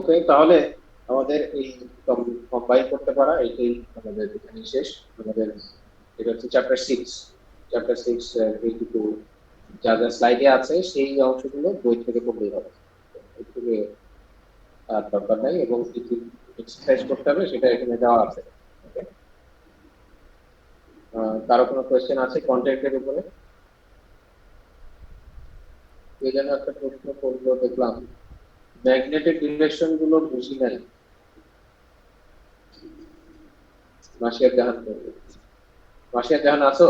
ওকে, তাহলে আমাদের এই কম্বাইন করতে পারা এটাই আমাদের এখানে শেষ। আমাদের এটা হচ্ছে চ্যাপ্টার 6। চ্যাপ্টার 6 এইটুকু যা যা স্লাইডে আছে সেই অংশগুলো বই থেকে পড়লেই হবে, এর থেকে আর দরকার নাই। এবং কিছু এক্সারসাইজ করতে হবে, সেটা এখানে দেওয়া আছে। ওকে, কারো কোনো কোয়েশ্চেন আছে কন্টেন্টের উপরে? এই জন্য একটা প্রশ্ন করলো দেখলাম, ম্যাগনেটিক ডিরেকশন গুলো বুঝি নাই। মাসিয়া জাহান করবে। মাসিয়া জাহান আছো?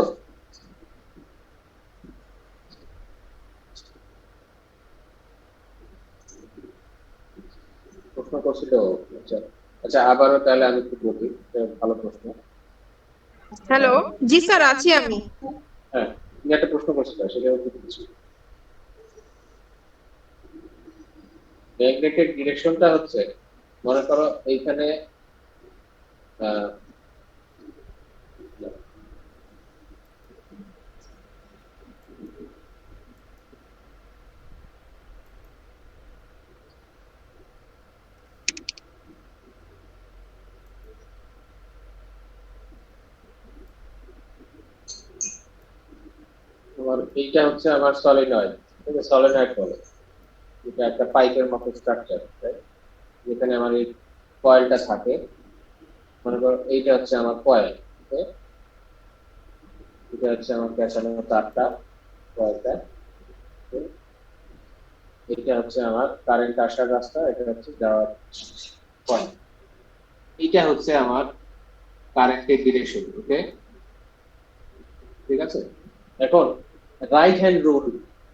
প্রশ্ন করছিল। আচ্ছা আচ্ছা, আবারও তাহলে আমি একটু বলি, এটা ভালো প্রশ্ন। হ্যালো, জি স্যার আছি আমি। হ্যাঁ, তুমি একটা প্রশ্ন করছিল, সেটা উত্তর দিচ্ছি। ম্যাগনেটিক ডিরেকশনটা হচ্ছে, মনে করো এইখানে আহ, তোমার এইটা হচ্ছে আমার সলিনয়েড, ঠিক আছে? সলিনয়েড বলে, এটা একটা পাইপের মতো স্ট্রাকচার, যেখানে আমার এই কয়েলটা থাকে। মনে করো এইটা হচ্ছে আমার কয়েল, এটা হচ্ছে আমার পেঁচানো তারটা, কয়েলটা। এটা হচ্ছে আমার কারেন্ট আসার রাস্তা, এটা হচ্ছে যাওয়ার পয়েন্ট। এটা হচ্ছে আমার কারেন্টের ডিরেকশন। ওকে, ঠিক আছে? এখন রাইট হ্যান্ড রুল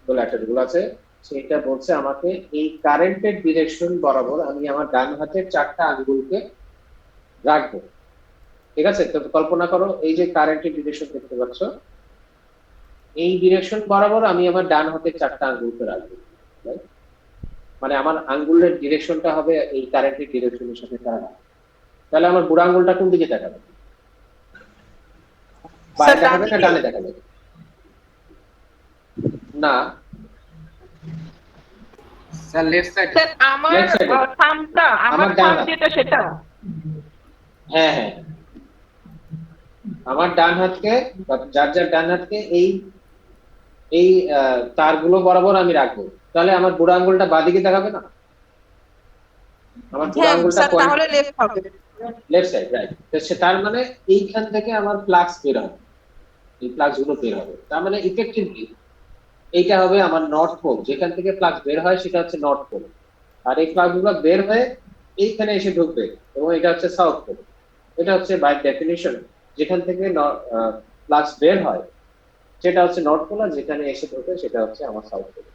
বলে একটা রুল আছে, সেটা বলছে আমাকে এই কারেন্টের ডিরেকশন বরাবর আমি আমার ডান হাতের 4টা আঙ্গুলকে রাখবো। ঠিক আছে? তো কল্পনা করো এই যে কারেন্টের ডিরেকশন দেখতে পাচ্ছ, এই ডিরেকশন বরাবর আমি আমার ডান হাতের 4টা আঙ্গুলকে রাখবো। মানে আমার আঙ্গুলের ডিরেকশনটা হবে এই কারেন্টের ডিরেকশনের সাথে তারা। তাহলে আমার বুড়া আঙ্গুলটা কোন দিকে দেখাবে? বায়ে দেখাবে না ডানে দেখাবে? না স্যার লেফট সাইড। স্যার আমার লেফট সাইডে, থাম্বটা, আমার ডান থাম্ব হাত। যেটা সেটা। হ্যাঁ হ্যাঁ, আমার ডান হাতকে, যার যার ডান হাতকে এই এই তারগুলো বরাবর আমি রাখবো। তাহলে আমার বুড়া আঙ্গুলটা বাদিকে দেখাবে না? আমার বুড়া হ্যাঁ আঙ্গুলটা স্যার, পয়েন্ট তাহলে লেফট হবে। Left side, right. তার মানে এইখান থেকে আমার ফ্লাক্স বের হবে, এই ফ্লাক্স গুলো বের হবে। তার মানে ইফেক্টিভলি এইটা হবে আমার নর্থ পোল, যেখান থেকে ফ্লাক্স বের হয় সেটা হচ্ছে নর্থ পোল। আর এই ফ্লাক্স গুলো বের হয়ে এইখানে এসে ঢুকবে, এবং এটা হচ্ছে সাউথ পোল। এটা হচ্ছে বাই ডেফিনিশন, যেখান থেকে ফ্লাক্স বের হয় সেটা হচ্ছে নর্থ পোল, আর যেখানে এসে ঢোকে সেটা হচ্ছে আমার সাউথ পোল।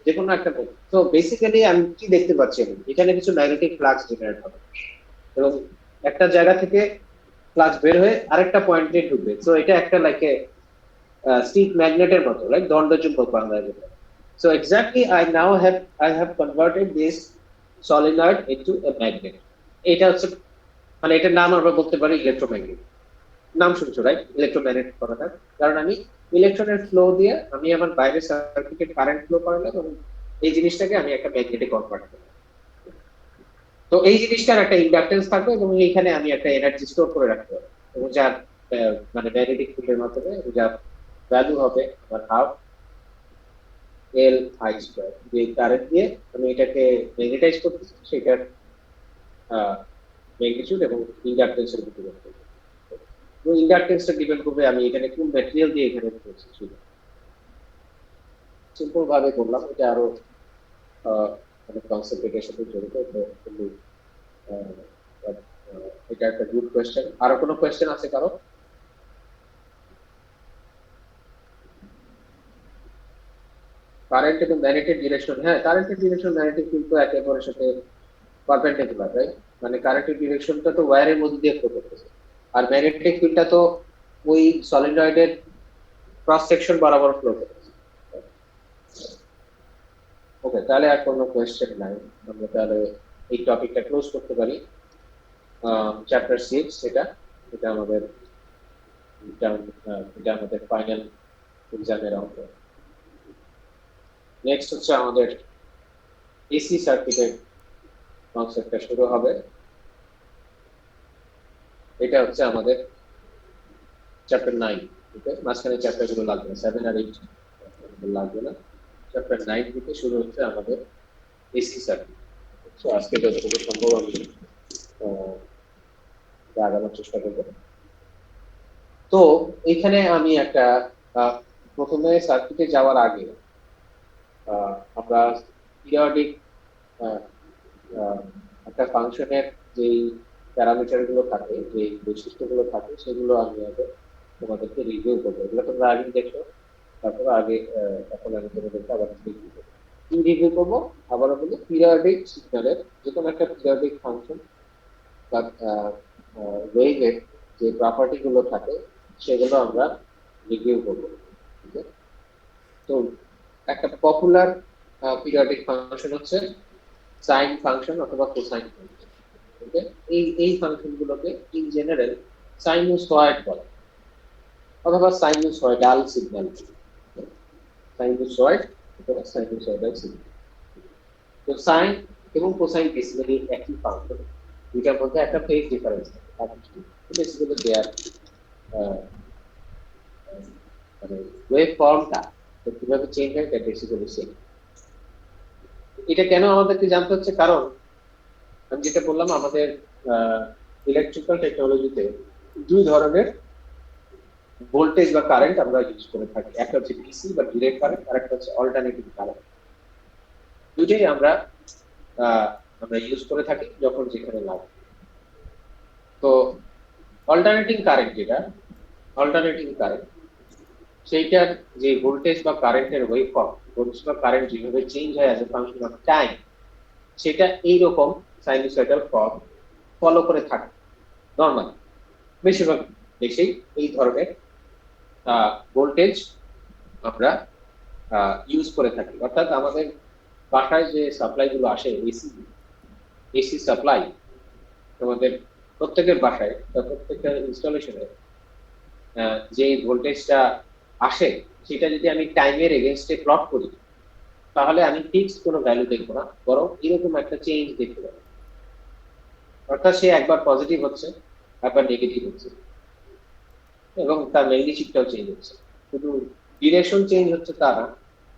যে কোনো একটা পোল। তো বেসিক্যালি আমি কি দেখতে পাচ্ছি, এখানে কিছু ম্যাগনেটিক ফ্লাক্স জেনারেট হবে, এবং একটা জায়গা থেকে ফ্লাক্স বের হয়ে আরেকটা পয়েন্টে ঢুকবে। তো এটা একটা লাইক এ স্টিক ম্যাগনেটের মতো, লাইক দণ্ডচুম্বক বাংলায় যেটা। So exactly, I have converted this solenoid into a magnet. এটা হচ্ছে, মানে এটার নাম আমরা বলতে পারি ইলেকট্রোম্যাগনেট। নাম শুনছো, রাইট? ইলেকট্রোম্যাগনেট কথাটা, কারণ আমি ইলেকট্রনের ফ্লো দিয়ে আমি আমার বাইরের সার্কিটে কারেন্ট ফ্লো করালাম, এবং এই জিনিসটাকে আমি একটা ম্যাগনেটে কনভার্ট করলাম। তো এই জিনিসটার একটা ইন্ডাকটেন্স থাকবে, এবং এইখানে আমি একটা এনার্জি স্টোর করে রাখতে পারবো, এবং যার মানে ম্যাগনেটিক ফিল্ডের মাধ্যমে যার ভ্যালু হবে আমার হাফ এল আই স্কয়ার। যে কারেন্ট দিয়ে আমি এটাকে ম্যাগনেটাইজ করতেছি, সেটার ম্যাগনিটিউড এবং ইন্ডাকটেন্সের উপর ডিপেন্ড করবে। তো ইন্ডাকটেন্সটা ডিপেন্ড করবে আমি এখানে কোন ম্যাটেরিয়াল দিয়ে এখানে করছি। সিম্পল ভাবে করলাম, এটা আরো অনেক কনসেপ্ট এটার সাথে জড়িত। তো কিন্তু এটা একটা গুড কোয়েশ্চেন। আরো কোনো কোয়েশ্চেন আছে কারো? কারেন্ট এবং ম্যাগনেটিক ডিরেকশন, হ্যাঁ কারেন্টের ডিরেকশন ম্যাগনেটিক ফিল্ড তো একে অপরের সাথে পারপেন্ডিকুলার, রাইট? মানে কারেন্টের ডিরেকশনটা তো ওয়্যারের মধ্যে দিয়ে ফ্লো করতেছে, আর ম্যাগনেটিক ফিল্ডটা তো ওই সলিনয়েডের ক্রস সেকশন বরাবর ফ্লো করতেছে। ওকে, তাহলে আর কোনো কোয়েশ্চেন নাই, আমরা তাহলে এই টপিকটা ক্লোজ করতে পারি। চ্যাপ্টার 6 এটা, এটা আমাদের এটা আমাদের ফাইনাল এক্সামের অঙ্ক। নেক্সট হচ্ছে আমাদের এসি সার্কিটের কনসেপ্টটা শুরু হবে। এটা হচ্ছে আমাদের চ্যাপ্টার 9। ওকে, মাঝখানে চ্যাপ্টার গুলো লাগবে না, 7 আর 8 লাগবে না। চ্যাপ্টার 9 থেকে শুরু হচ্ছে আমাদের এসি সার্কিট। তো আজকে যতটুকু সম্ভব আমি আগানোর চেষ্টা করবো। তো এখানে আমি একটা প্রথমে সার্কিটে যাওয়ার আগে আমরা পিরিয়ডিক একটা ফাংশনের যে প্যারামিটার গুলো থাকে, যে বৈশিষ্ট্যগুলো থাকে, সেগুলো আমি আগে তোমাদেরকে রিভিউ করবো। এগুলো তোমরা আগে দেখো, তারপরে আগে এখন আমি তোমাদেরকে আবার রিভিউ করবো। কি রিভিউ করবো আবারও বলি, পিরিয়ডিক সিগন্যালের যে কোনো একটা পিরিয়ডিক ফাংশন বা ওয়েভের যে প্রপার্টি গুলো থাকে সেগুলো আমরা রিভিউ করবো। ঠিক আছে? তো একটা পপুলার পিরিয়ডিক ফাংশন হচ্ছে সাইন ফাংশন অথবা কোসাইন ফাংশন। ওকে, এই ফাংশন গুলোকে ইন জেনারেল সাইনুসয়েড বলে অথবা সাইনুসয়েডাল সিগন্যাল। সাইনুসয়েড অথবা সাইনুসয়েডাল সিগন্যাল। তো সাইন এবং কোসাইন বেসিক্যালি একই ফাংশন, দুইটার মধ্যে একটা ফেজ ডিফারেন্স থাকে। বেসিক্যালি দেয়ার মানে ওয়েভ ফর্মটা কিভাবে চেঞ্জ হয় এটা বেসিক্যালি সেম। এটা কেন আমাদেরকে জানতে হচ্ছে, কারণ আমি যেটা বললাম, আমাদের ইলেকট্রিক্যাল টেকনোলজিতে দুই ধরনের ভোল্টেজ বা কারেন্ট আমরা ইউজ করে থাকি। একটা হচ্ছে ডিসি বা ডিরেক্ট কারেন্ট, আর একটা হচ্ছে অল্টারনেটিভ কারেন্ট। দুইটাই আমরা ইউজ করে থাকি যখন যেখানে লাগে। তো অল্টারনেটিং কারেন্ট সেইটার যে ভোল্টেজ বা কারেন্টের ওয়েভ ফর্ম, ভোল্টেজ বা কারেন্ট যেভাবে চেঞ্জ হয় as a function of time, সেটা এইরকম সাইনুসয়েডাল ফর্ম ফলো করে থাকে নর্মাল। বেশিরভাগ দেশেই এই ধরনের ভোল্টেজ আমরা ইউজ করে থাকি। অর্থাৎ আমাদের বাসায় যে সাপ্লাই গুলো আসে, এসি সাপ্লাই, তোমাদের প্রত্যেকের বাসায় বা প্রত্যেকটা ইনস্টলেশনে যে ভোল্টেজটা আসে, সেটা যদি আমি টাইমের এগেনস্টে প্লট করি, তাহলে আমি ফিক্সড কোনো ভ্যালু দেখবো না, বরং এরকম একটা চেঞ্জ দেখতে পাবো। অর্থাৎ সে একবার পজিটিভ হচ্ছে, একবার নেগেটিভ হচ্ছে, এবং তার ম্যাগনিটিউডটাও চেঞ্জ হচ্ছে। শুধু ডিরেকশন চেঞ্জ হচ্ছে তা না,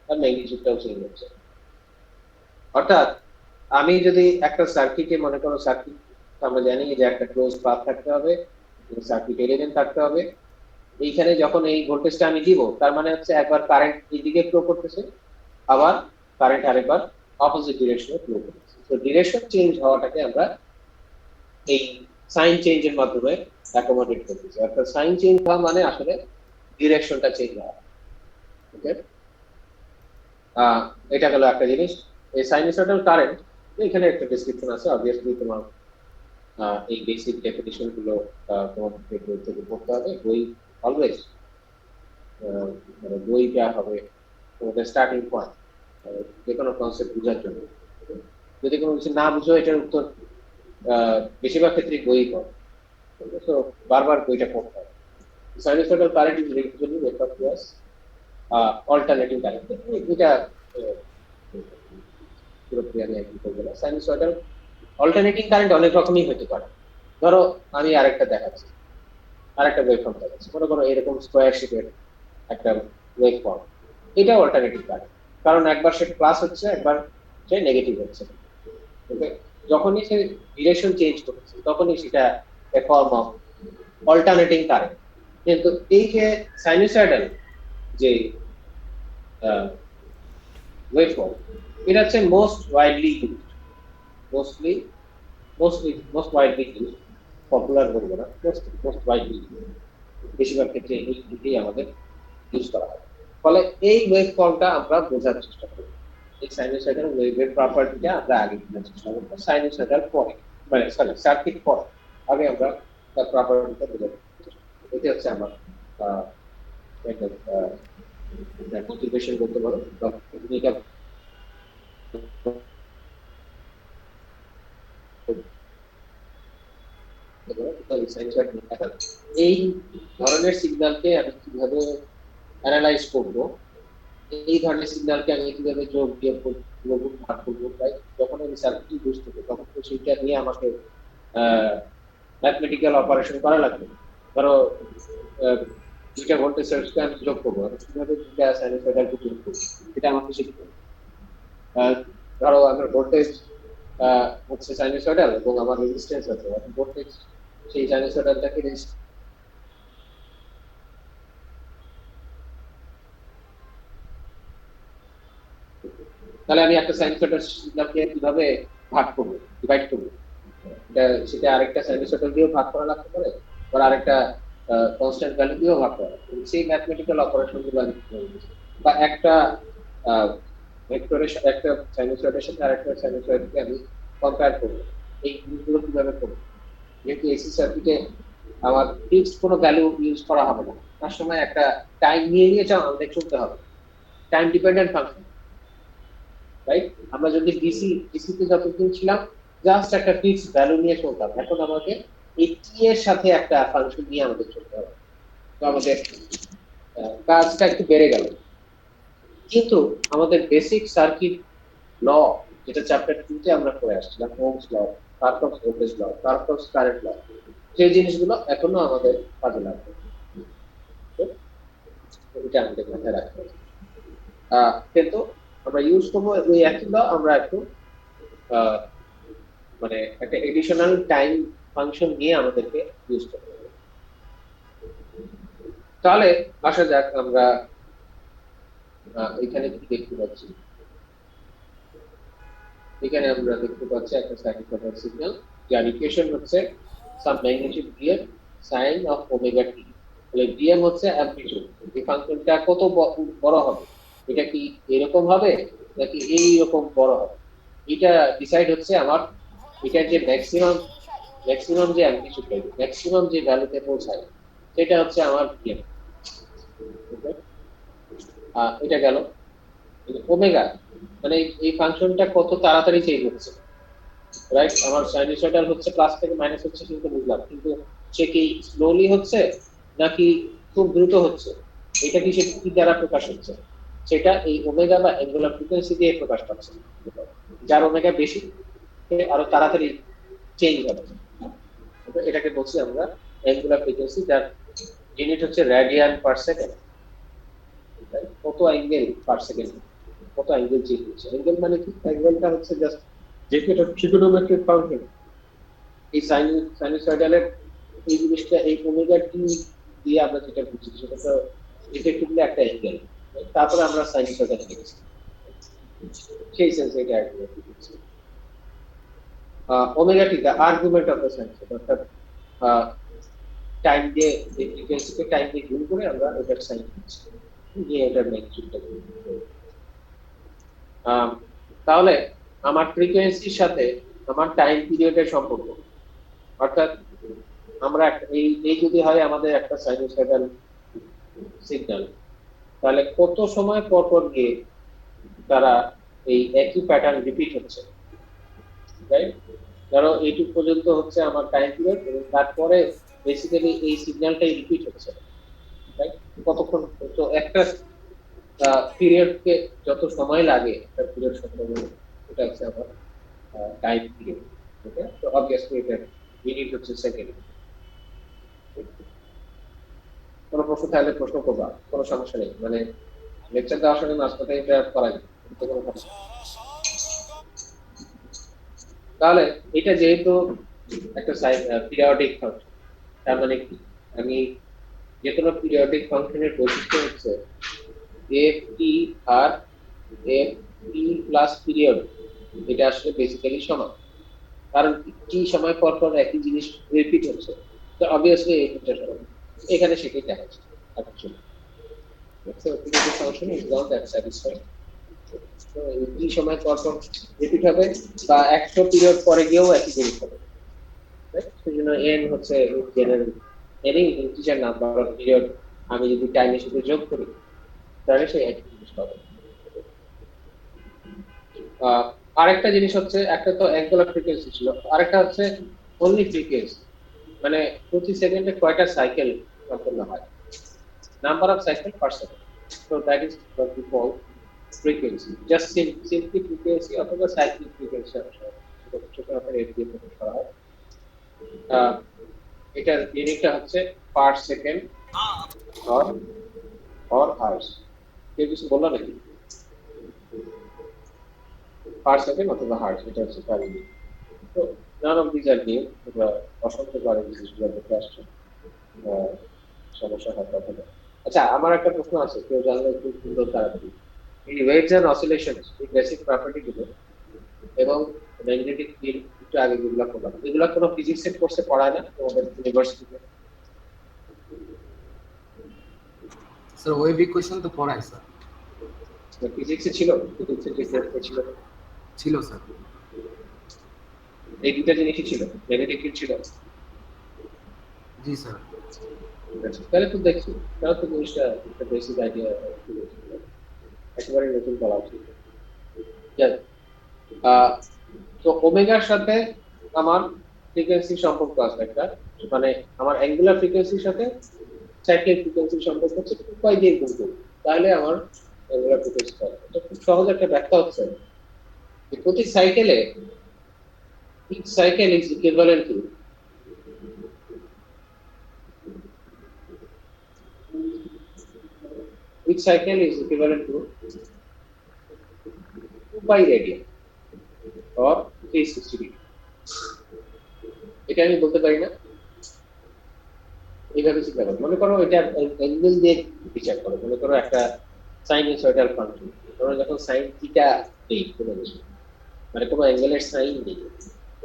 তার ম্যাগনিটিউডটাও চেঞ্জ হচ্ছে। অর্থাৎ আমি যদি একটা সার্কিটে, মনে করো সার্কিট আমরা জানি যে একটা ক্লোজ পাথ থাকতে হবে, সার্কিট এলিমেন্ট থাকতে হবে। এইখানে যখন এই ভোল্টেজটা আমি দিব, তার মানে হচ্ছে একবার কারেন্ট এইদিকে ফ্লো করতেছে, আবার কারেন্ট আরেকবার অপোজিট ডিরেকশনে ফ্লো করতেছে। তো ডিরেকশন চেঞ্জ হওয়াটাকে আমরা এই সাইন চেঞ্জের মাধ্যমে অ্যাকোমোডেট করতেছি। অর্থাৎ সাইন চেঞ্জ হওয়া মানে আসলে ডিরেকশনটা চেঞ্জ হওয়া। ওকে, এটা গেল একটা জিনিস। এই সাইনুসয়েডাল কারেন্ট, এখানে একটা ডেসক্রিপশন আছে, অবভিয়াসলি তোমার এই বেসিক ডেফিনিশন গুলো তোমাদেরকে বই থেকে পড়তে হবে। বই অলওয়েজ মানে বইটা হবে তোমাদের স্টার্টিং পয়েন্ট যে কোনো কনসেপ্ট বোঝার জন্য। যদি কোনো কিছু না বুঝো, এটার উত্তর বেশিরভাগ ক্ষেত্রে বই পড়ো। তো বারবার বইটা পড়তে হবে। Sinusoidal current is related refer to as alternating current. এটা পুরোপুরি আমি একই করবো না। সাইনুসয়েডাল অল্টারনেটিং কারেন্ট অনেক রকমই হতে পারে। ধরো আমি আরেকটা দেখাচ্ছি, আরেকটা ওয়েভফর্ম দেখাচ্ছি। মনে করো এরকম স্কোয়ার শেপের একটা ওয়েভফর্ম, এটা অল্টারনেটিভ কারেন্ট, কারণ একবার সে প্লাস হচ্ছে, একবার সে নেগেটিভ হচ্ছে। ওকে, যখনই সে ডিরেকশন চেঞ্জ করছে, তখনই সেটা এ ফর্ম অফ অল্টারনেটিং কারেন্ট। কিন্তু এই যে সাইনুসয়েডাল যে ওয়েভফর্ম, এটা হচ্ছে most widely used, most widely used, popular বলবো না, মোস্ট ওয়াইডলি ইউজড। বেশিরভাগ ক্ষেত্রে এই দুটোই আমাদের ইউজ করা হয়। ফলে এই ওয়েভ ফর্মটা আমরা বোঝার চেষ্টা করি। এই সাইনুসয়েডাল ওয়েভের প্রপার্টিটা আমরা আগে বোঝার চেষ্টা করবো, সাইনুসয়েডাল পরে, মানে সরি সার্কিট পরে। আগে আমরা তার প্রপার্টিটা বোঝার চেষ্টা করবো। এটা হচ্ছে আমার মোটিভেশন বলতে পারো, টেকনিক্যাল। এই ধরনের সিগন্যালকে আমি কিভাবে অ্যানালাইজ করব, এই ধরনের সিগন্যালকে আমি কিভাবে যোগ বিয়োগ গুণ ভাগ করবো, তাই যখন আমি সার্কিট ইউজ করবো তখন তো সেইটা নিয়ে আমাকে ম্যাথমেটিক্যাল অপারেশন করা লাগবে। ধরো দুইটা ভোল্টেজ সোর্সকে আমি যোগ করবো, আমি কিভাবে দুইটা সাইনোসয়েডালকে যোগ করবো এটা আমাকে শিখতে হবে। ধরো আমার ভোল্টেজ হচ্ছে সাইনোসয়েডাল এবং আমার রেজিস্ট্যান্স আছে, এখন ভোল্টেজ সেই সাইনোসয়েডালটাকে তাহলে আমি একটা সাইনোসয়েডাল সিস্টেমকে কিভাবে ভাগ করবো, ডিভাইড করবো, এটা সেটা আরেকটা সাইনোসয়েডাল দিয়েও ভাগ করা লাগতে পারে, বা আরেকটা কনস্ট্যান্ট ভ্যালু দিয়েও ভাগ করা লাগতে পারে। সেই ম্যাথমেটিক্যাল অপারেশন গুলো আমি কিভাবে বুঝবো? বা একটা ভেক্টরের সাথে একটা সাইনোসয়েডের সাথে আরেকটা সাইনোসয়েডকে আমি কম্পেয়ার করবো, এই জিনিসগুলো কিভাবে করবো? যেহেতু এসি সার্কিটে আমার ফিক্সড কোনো ভ্যালু ইউজ করা হবে না, তার সময় একটা টাইম নিয়ে নিয়ে আমাদের চলতে হবে, টাইম ডিপেন্ডেন্ট ফাংশন, রাইট? আমরা যদি ডিসি তে যতদিন ছিলাম জাস্ট একটা ফিক্সড ভ্যালু নিয়ে চলতাম, এখন আমাকে এই টি এর সাথে একটা ফাংশন নিয়ে আমাদের চলতে হবে, তো আমাদের কাজটা একটু বেড়ে গেল। কিন্তু আমাদের বেসিক সার্কিট ল, যেটা চ্যাপ্টার 2 তে আমরা পড়ে আসছিলাম, Ohm's law, Kirchhoff's voltage law, Kirchhoff's current law, সেই জিনিসগুলো এখনো আমাদের কাজে লাগবে, তো এটা আমাদের মাথায় রাখতে হবে। কিন্তু আমরা ইউজ করবো ওই একই ল, আমরা একটু মানে একটা এডিশনাল টাইম ফাংশন নিয়ে আমাদেরকে ইউজ করতে হবে। তাহলে আসা যাক আমরা এখানে কি দেখতে পাচ্ছি, এখানে আমরা দেখতে পাচ্ছি একটা সাইনোসয়েডাল সিগন্যাল যার ইকুয়েশন হচ্ছে some magnitude VM sine of omega t. তাহলে ভিএম হচ্ছে অ্যামপ্লিটিউড, এই ফাংশনটা কত বড় হবে, এটা কি এরকম হবে নাকি এই রকম বড় হবে, এটা ডিসাইড হচ্ছে আমার এটার যে ম্যাক্সিমাম যে অ্যামপ্লিটিউড ম্যাক্সিমাম যে ভ্যালুতে পৌঁছায় সেটা হচ্ছে আমার ভিএম। এটা গেল ওমেগা, মানে এই ফাংশনটা কত তাড়াতাড়ি চেঞ্জ হচ্ছে, রাইট? আমার সাইনোসয়েডাল হচ্ছে প্লাস থেকে মাইনাস হচ্ছে কিন্তু বুঝলাম, কিন্তু সে কি স্লোলি হচ্ছে নাকি খুব দ্রুত হচ্ছে, এটা কি সে কি দ্বারা প্রকাশ হচ্ছে, সেটা এই ওমেগা বা অ্যাঙ্গুলার ফ্রিকোয়েন্সি দিয়ে প্রকাশ পাচ্ছে। যার ওমেগা বেশি সে আরো তাড়াতাড়ি চেঞ্জ হবে, এটাকে বলছি আমরা অ্যাঙ্গুলার ফ্রিকোয়েন্সি, যার ইউনিট হচ্ছে রেডিয়ান পার সেকেন্ড। কত অ্যাঙ্গেল পার সেকেন্ড, কত অ্যাঙ্গেল চেঞ্জ হচ্ছে। অ্যাঙ্গেল মানে কি? অ্যাঙ্গেলটা হচ্ছে জাস্ট যেহেতু এটা ট্রিগোনোমেট্রিক ফাংশন, এই সাইনোসয়েডালের এই জিনিসটা এই ওমেগা টি দিয়ে আমরা যেটা বুঝি সেটা তো ইফেক্টিভলি একটা অ্যাঙ্গেল, তারপরে আমরা সাইনোসয়েডাল দেখছি সেই সেন্সে এটা omega t the argument of the sinusoid, অর্থাৎ টাইম দিয়ে এই ফ্রিকোয়েন্সিকে টাইম দিয়ে গুণ করে আমরা এটার সাইন দিচ্ছি, নিয়ে এটার ম্যাগনিটিউডটা তাহলে আমার ফ্রিকোয়েন্সির সাথে আমার টাইম পিরিয়ডের সম্পর্ক, অর্থাৎ আমরা এই যদি হয় আমাদের একটা সাইনোসয়েডাল সিগন্যাল, তাহলে কত সময় পর পর গিয়ে তারা এই একই প্যাটার্ন রিপিট হচ্ছে, রাইট? ধরো এইটুক পর্যন্ত হচ্ছে আমার টাইম পিরিয়ড এবং তারপরে বেসিক্যালি এই সিগন্যালটাই রিপিট হচ্ছে, রাইট? কতক্ষণ, তো একটা পিরিয়ডকে যত সময় লাগে একটা পিরিয়ড সম্পর্কে, এটা হচ্ছে আমার টাইম পিরিয়ড। ওকে, তো অবভিয়াসলি এটা মিনিট হচ্ছে সেকেন্ড। কোনো প্রশ্ন থাকলে প্রশ্ন করবা, কোনো সমস্যা নেই, মানে লেকচার দেওয়ার সময় মাঝপথে এটা করা যায়, তাহলে এটা যেহেতু একটা পিরিয়ডিক ফাংশন, তার মানে কি আমি যে কোনো পিরিয়ডিক ফাংশনের বৈশিষ্ট্য হচ্ছে এফ টি আর এফ টি প্লাস পিরিয়ড, এটা আসলে বেসিক্যালি সমান, কারণ টি সময় পর পর একই জিনিস রিপিট হচ্ছে, তো অবভিয়াসলি এটা সমান, এখানে সেটাই দেখাচ্ছে। So the function is not that satisfied. So এই সময় পর পর রিপিট হবে বা 100 পিরিয়ড পরে গিয়েও একই জিনিস হবে, রাইট? সেজন্য n হচ্ছে general any integer number of period আমি যদি টাইমের সাথে যোগ করি তাহলে সেই একই জিনিস পাবো। আরেকটা জিনিস হচ্ছে, একটা তো অ্যাঙ্গুলার ফ্রিকোয়েন্সি ছিল, আরেকটা হচ্ছে অনলি ফ্রিকোয়েন্সি, মানে প্রতি সেকেন্ডে কয়টা সাইকেল সম্পন্ন হয়, number of cycle per second, so that is what we call frequency, just simply frequency অথবা সাইক্লিক ফ্রিকোয়েন্সি ছোট হাতের এফ দিয়ে প্রকাশ করা হয়। এটার ইউনিটটা হচ্ছে পার সেকেন্ড অর আওয়ার্স। কেউ কিছু বললো নাকি? পার সেকেন্ড অথবা হার্স, এটা হচ্ছে পার ইউনিট। তো none of these are new, তোমরা অসংখ্য বার এই জিনিসগুলো দেখে আসছো, সমস্যা হয় কথা না। আচ্ছা, আমার একটা প্রশ্ন আছে, কেউ জানলে একটু সুন্দর তাড়াতাড়ি। এই ওয়েভস এন্ড অসিলেশনস, এই বেসিক প্রপার্টি গুলো এবং ম্যাগনেটিক ফিল্ড একটু আগে যেগুলো করলাম, এগুলো কোনো ফিজিক্সের কোর্সে পড়ায় না তোমাদের ইউনিভার্সিটিতে? স্যার ওয়েভ ইকুয়েশন তো পড়ায় স্যার। ফিজিক্সে ছিল, ফিজিক্সের যে কোর্সটা ছিল ছিল স্যার। এই দুটা জিনিসই ছিল, ম্যাগনেটিক ফিল্ড ছিল। জি স্যার। তাহলে তো দেখছি, তাহলে তো জিনিসটা একটা বেসিক আইডিয়া একেবারে নতুন বলা উচিত। তো ওমেগার সাথে আমার ফ্রিকোয়েন্সি সম্পর্ক আছে একটা, মানে আমার অ্যাঙ্গুলার ফ্রিকোয়েন্সির সাথে সাইক্লিক ফ্রিকোয়েন্সির সম্পর্ক হচ্ছে 2π দিয়ে গুণ করি, তাহলে আমার অ্যাঙ্গুলার ফ্রিকোয়েন্সি পাবো। এটা খুব সহজ একটা ব্যাখ্যা হচ্ছে যে প্রতি সাইকেলে each cycle is equivalent to each cycle is equivalent to 2π radian or 360 degree। এটা আমি বলতে পারি না, এইভাবে চিন্তা করো। মনে করো এটা অ্যাঙ্গেল দিয়ে বিচার করো, মনে করো একটা সাইনোসয়েডাল ফাংশন, ধরো যখন সাইন থিটা নেই কোনো কিছু, মানে কোনো অ্যাঙ্গেলের সাইন নেই,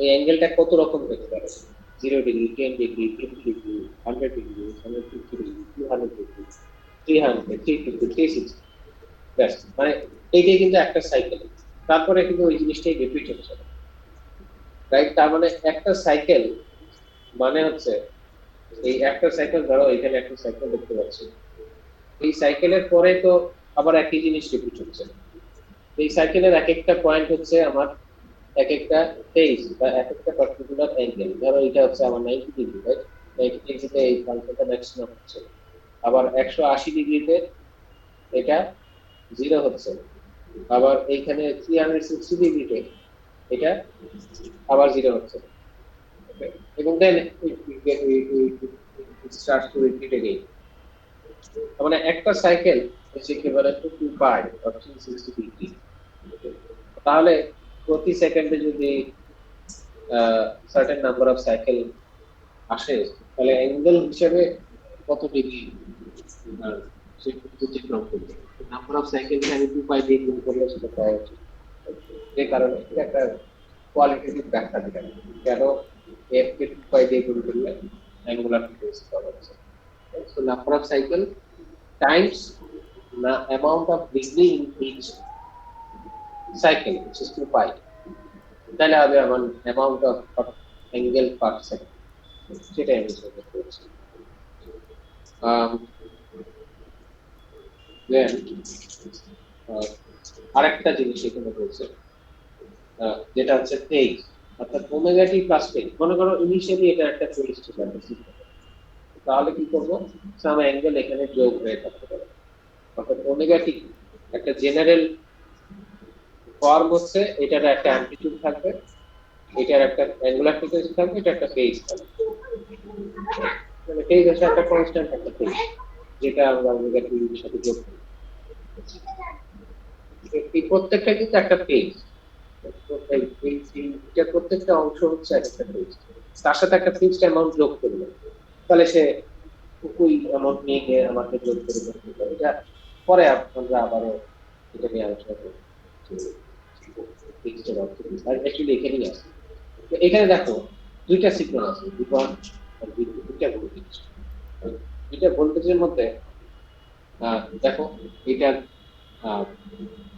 এই অ্যাঙ্গেলটা কত রকম হতে পারে? 0 degree, 10 degree, 50 degree, 100 degree, 150 degree, 200 degree, 300, 350, 360। ব্যাস, মানে এইটাই কিন্তু একটা সাইকেল। তারপরে কিন্তু ওই জিনিসটাই রিপিট হচ্ছে, রাইট? তার মানে একটা সাইকেল মানে হচ্ছে এই একটা সাইকেল, ধরো এখানে একটা সাইকেল দেখতে পাচ্ছি, এই সাইকেলের পরে তো আবার একই জিনিস রিপিট হচ্ছে। এই সাইকেলের এক একটা পয়েন্ট হচ্ছে আমার এক একটা ফেজ বা এক একটা পার্টিকুলার অ্যাঙ্গেল। ধরো এটা হচ্ছে আমার 90 ডিগ্রি, রাইট? 90 ডিগ্রিতে এই ফাংশনটা ম্যাক্সিমাম হচ্ছে, আবার 180 ডিগ্রিতে এটা 0 হচ্ছে, আবার এইখানে 360 ডিগ্রিতে এটা আবার 0 হচ্ছে, এবং then start to repeat again. মানে একটা cycle is equivalent to 2π or 360 degree. তাহলে প্রতি সেকেন্ডে যদি সার্টেন নাম্বার অফ সাইকেল আসে, তাহলে অ্যাঙ্গেল হিসেবে কত ডিগ্রি অতিক্রম করবে? নাম্বার অফ সাইকেলকে আমি 2π দিয়ে গুণ করলে সেটা পাওয়া উচিত। যে কারণে এটা একটা কোয়ালিটেটিভ ব্যাখ্যা দিলাম কেন এফ কে 2π দিয়ে গুণ করলে অ্যাঙ্গুলার ফ্রিকোয়েন্সি পাওয়া যাচ্ছে। So number of cycle times the amount of degree in each cycle, which is 2π, তাহলে হবে আমার amount of angle per second, সেটাই আমি সেটা করছি। then আরেকটা জিনিস এখানে বলছে, যেটা হচ্ছে ফেজ, অর্থাৎ ওমেগা টি প্লাস ফেজ। মনে করো ইনিশিয়ালি এটা একটা ফেজ ছিল, তাহলে কি করবো? সাম অ্যাঙ্গেল এখানে যোগ হয়ে থাকতে পারে, অর্থাৎ ওমেগা টি একটা জেনারেল ফর্ম হচ্ছে, এটার একটা অ্যামপ্লিটিউড থাকবে, এটার একটা অ্যাঙ্গুলার ফ্রিকোয়েন্সি থাকবে, এটা একটা ফেজ থাকবে। মানে ফেজ হচ্ছে একটা কনস্ট্যান্ট একটা ফেজ, যেটা আমরা ওমেগা টি এর সাথে যোগ করি। এই প্রত্যেকটা কিন্তু একটা ফেজ, এটা প্রত্যেকটা অংশ হচ্ছে একটা ফেজ, তার সাথে একটা ফিক্সড অ্যামাউন্ট যোগ করবে, তাহলে সে ওই অ্যামাউন্ট নিয়ে গিয়ে আমাকে যোগ করে করতে পারে। এটা পরে আমরা আবারও এটা নিয়ে আলোচনা করব। আর অ্যাকচুয়ালি এখানেই আছে। তো এখানে দেখো দুইটা সিগন্যাল আছে, V1 আর V2, দুইটা ভোল্টেজ। দুইটা ভোল্টেজের মধ্যে দেখো এটার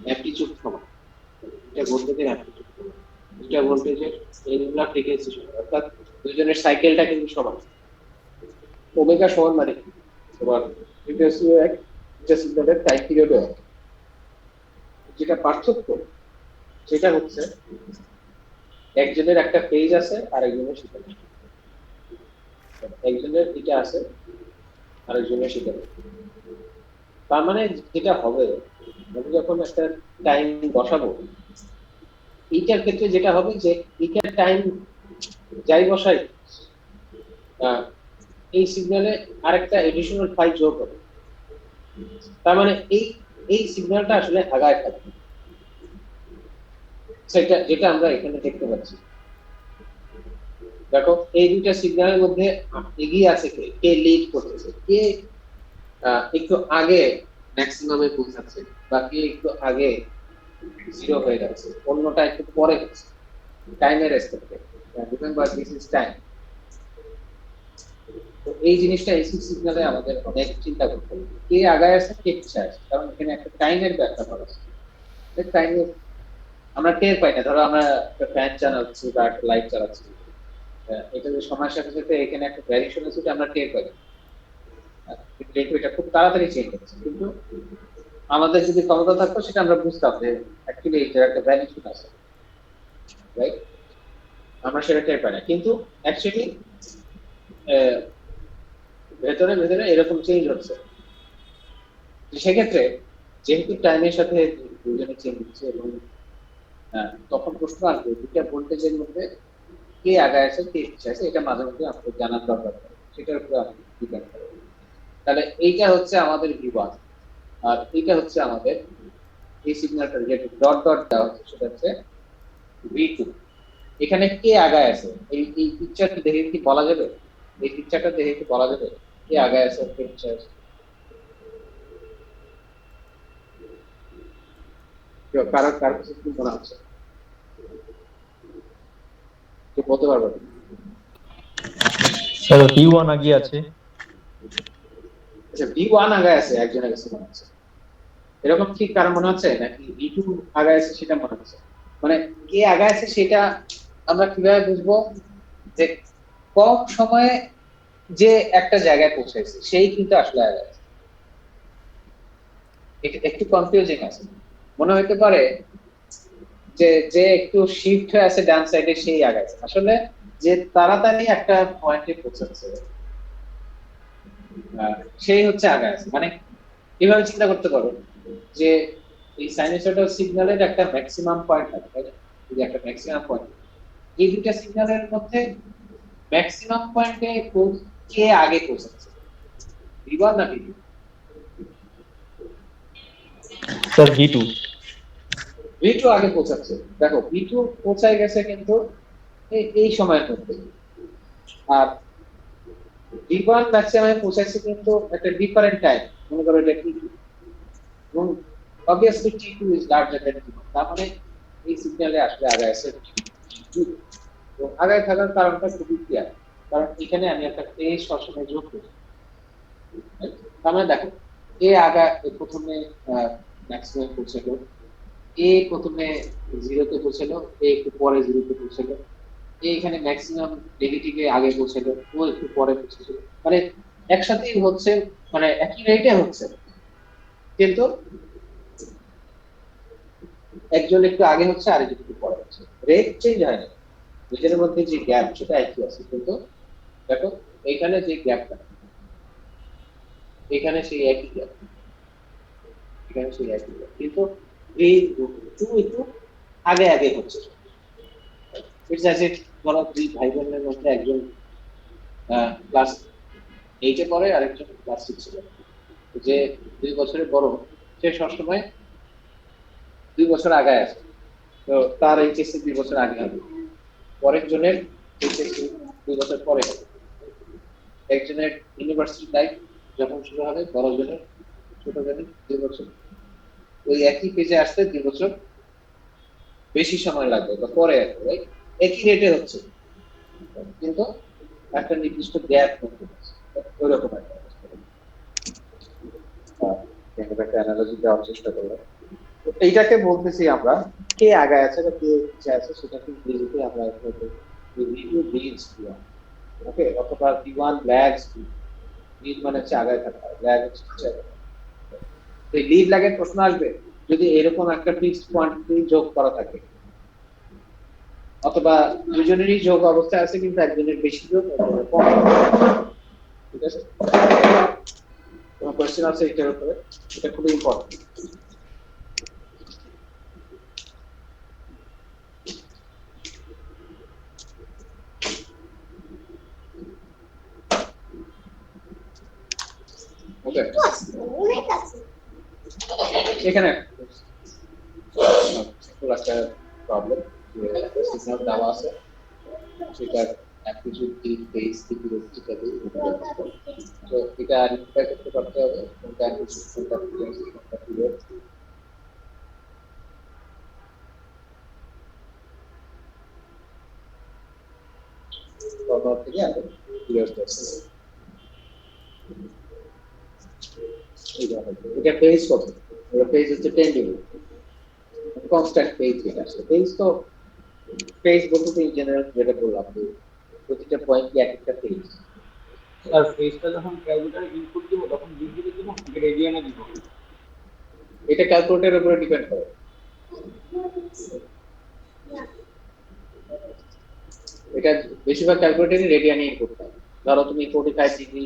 অ্যামপ্লিটিউড সমান, এটা ভোল্টেজের অ্যামপ্লিটিউড সমান, দুইটা ভোল্টেজের এঙ্গুলার ফ্রিকোয়েন্সি সমান, অর্থাৎ দুইজনের সাইকেলটা কিন্তু সমান। ওমেগা সমান মানে কি? তোমার ফ্রিকোয়েন্সি এক, এটা সিগন্যালের টাইম পিরিয়ডও এক। যেটা পার্থক্য সেটা হচ্ছে একজনের একটা ফেজ আছে আর একজনের সেটা নেই, একজনের এটা আছে আর একজনের সেটা নেই। তার মানে যেটা হবে আমি যখন একটা টাইম বসাবো, এইটার ক্ষেত্রে যেটা হবে যে এইটার টাইম যাই বসাই, আহ, এই সিগন্যালে আরেকটা এডিশনাল 5 যোগ হবে। তার মানে এই এই সিগন্যালটা আসলে আগায় থাকবে, সেটা যেটা আমরা এখানে দেখতে পাচ্ছি। দেখো এই দুইটা সিগন্যালের মধ্যে এগিয়ে আছে কে, কে লিড করতেছে, কে একটু আগে ম্যাক্সিমামে পৌঁছাচ্ছে, বা কে একটু আগে জিরো হয়ে যাচ্ছে, অন্যটা একটু পরে হচ্ছে। টাইমের রেসপেক্টে, রিমেম্বার দিস ইজ টাইম। তো এই জিনিসটা এসি সিগন্যালে আমাদের অনেক চিন্তা করতে হবে, কে আগায় আছে কে পিছায় আছে, কারণ এখানে একটা টাইমের ব্যাপার করা আছে। টাইমের আমরা টের পাই না। ধরো আমরা একটা ফ্যান চালাচ্ছি বা একটা লাইট চালাচ্ছি, এটা যে সময়ের সাথে সাথে এখানে একটা ভ্যারিয়েশন আছে, এটা আমরা টের পাই। কিন্তু এটা খুব তাড়াতাড়ি চেঞ্জ হচ্ছে, কিন্তু আমাদের যদি ক্ষমতা থাকতো সেটা আমরা বুঝতাম যে অ্যাকচুয়ালি এটার একটা ভ্যারিয়েশন আছে, রাইট? আমরা সেটা টের পাই না, কিন্তু অ্যাকচুয়ালি ভেতরে ভেতরে এরকম চেঞ্জ হচ্ছে। সেক্ষেত্রে যেহেতু টাইমের সাথে দুজনে চেঞ্জ হচ্ছে, এবং তখন প্রশ্ন আসবে দুইটা ভোল্টেজের মধ্যে কে আগায় আছে কে পিছিয়ে আছে, এটা মাঝে মধ্যে আমাদের জানার দরকার পড়ে, সেটার উপরে আমি ডিপেন্ড করে। তাহলে এইটা হচ্ছে আমাদের V1, আর এইটা হচ্ছে আমাদের এই সিগন্যালটা যেটা ডট ডট দেওয়া হচ্ছে সেটা হচ্ছে V2। এখানে কে আগায় আছে, এই পিকচারটা দেখে কি বলা যাবে, এই পিকচারটা দেখে কি বলা যাবে কে আগায় আছে কে পিছিয়ে আছে? কারো কারো কিছু কি মনে হচ্ছে, কেউ বলতে পারবে? স্যার V1 আগে আছে। আচ্ছা, V1 আগায় আছে একজনের কাছে মনে হচ্ছে, এরকম কি কারো মনে হচ্ছে, নাকি V2 আগায় আছে সেটা মনে হচ্ছে? মানে কে আগায় আছে সেটা আমরা কিভাবে বুঝবো? যে কম সময়ে যে একটা জায়গায় পৌঁছাইছে সেই কিন্তু আসলে আগায় আছে। এটা একটু কনফিউজিং আছে, মনে হতে পারে যে যে একটু শিফট হয়ে আছে ডান সাইডে সেই আগাইছে, আসলে যে তাড়াতাড়ি একটা পয়েন্টে পৌঁছাচ্ছে সেই হচ্ছে আগায় আছে। মানে এভাবে চিন্তা করতে পারো যে এই সাইনোসয়েডাল সিগন্যালের একটা ম্যাক্সিমাম পয়েন্ট থাকে, তাই না? এই যে একটা ম্যাক্সিমাম পয়েন্ট, এই দুইটা সিগন্যালের মধ্যে ম্যাক্সিমাম পয়েন্টে কে আগে পৌঁছাচ্ছে, V1 না V2? Sir V2। V2 আগে পৌঁছাচ্ছে। দেখো V2 পৌঁছায় গেছে কিন্তু এই সময়ের মধ্যে, আর V1 ম্যাক্সিমামে পৌঁছাচ্ছে কিন্তু একটা ডিফারেন্ট টাইম, মনে করো এটা T2, এবং obviously T2 is larger than T1, তার মানে এই সিগন্যালে আসলে আগে আছে T2। এবং আগে থাকার কারণটা খুবই ক্লিয়ার, কারণ এখানে আমি একটা ফেজ সবসময় যোগ করি। তার মানে দেখো এ আগা প্রথমে ম্যাক্সিমাম পৌঁছালো, এ প্রথমে জিরোতে পৌঁছালো, এ একটু পরে জিরোতে পৌঁছালো, এ এখানে ম্যাক্সিমাম নেগেটিভে আগে পৌঁছালো, ও একটু পরে পৌঁছেছিল, মানে একসাথেই হচ্ছে, মানে একই রেটে হচ্ছে, কিন্তু একজন একটু আগে হচ্ছে আরেকজন একটু পরে হচ্ছে, রেট চেঞ্জ হয় না, দুজনের মধ্যে যে গ্যাপ সেটা একই আছে, কিন্তু দেখো এইখানে যে গ্যাপটা, এখানে সেই একই গ্যাপ, এখানে সেই একই গ্যাপ, কিন্তু এই টু একটু আগে আগে হচ্ছে। ইটস অ্যাজ ইট বলা দুই ভাই বোনের মধ্যে একজন ক্লাস 8-এ পড়ে আরেকজন ক্লাস 6-এ পড়ে, যে 2 বছরের বড় সে সবসময় 2 বছর আগে আছে, তো তার এইচএসসি 2 বছর আগে হবে, পরের জনের এইচএসসি 2 বছর পরে হবে, একজনের ইউনিভার্সিটি লাইফ যখন শুরু হবে বড় জনের ছোট জনের 2 বছর, ওই একই পেজে আসতে 2 বছর বেশি সময় লাগবে বা পরে আসবে, একই রেটে হচ্ছে, কিন্তু একটা নির্দিষ্ট গ্যাপ করতে হচ্ছে, ওইরকম একটা একটা অ্যানালজি দেওয়ার চেষ্টা করলাম। তো এইটাকে বলতেছি আমরা কে আগায় আছে বা কে পিছিয়ে আছে, সেটাকে ইংরেজিতে আমরা V2 leads V1, ওকে, অথবা V1 lags V2। লিড মানে হচ্ছে আগায় থাকা, ল্যাগ হচ্ছে পিছিয়ে থাকা। তো এই লিড ল্যাগের প্রশ্ন আসবে যদি এরকম একটা ফিক্সড কোয়ান্টিটি যোগ করা থাকে, অথবা দুজনেরই যোগ অবস্থায় আছে কিন্তু একজনের বেশি যোগ একজনের কম যোগ। ঠিক আছে, তোমার কোশ্চেন আছে এটার উপরে, এটা খুবই ইম্পর্টেন্ট। ওকে এখানে সিম্পল একটা প্রবলেম যে সিগন্যাল দেওয়া আছে সেটার অ্যাপ্লিটিউড কি বেস কি যেটা দিয়ে তো এটা আইডেন্টিফাই করতে পারতে হবে কোনটা অ্যাপ্লিটিউড কোনটা ফ্রিকোয়েন্সি কোনটা পিরিয়ড ফরওয়ার্ড থেকে আগে পিরিয়ড আছে এটা পেজ কত এটা পেজ হচ্ছে 10 ডিগ্রি কনস্ট্যান্ট পেজ যেটা আছে পেজ তো পেজ বলতে ইন জেনারেল যেটা বললাম যে প্রতিটা পয়েন্ট কি একটা পেজ স্যার ফেজটা যখন ক্যালকুলেটরে ইনপুট দিব তখন ডিগ্রিতে দিব নাকি রেডিয়ানে দিব? এটা ক্যালকুলেটরের উপরে ডিপেন্ড করে এটা বেশিরভাগ ক্যালকুলেটরই রেডিয়ানে ইনপুট হয় ধরো তুমি 45 ডিগ্রি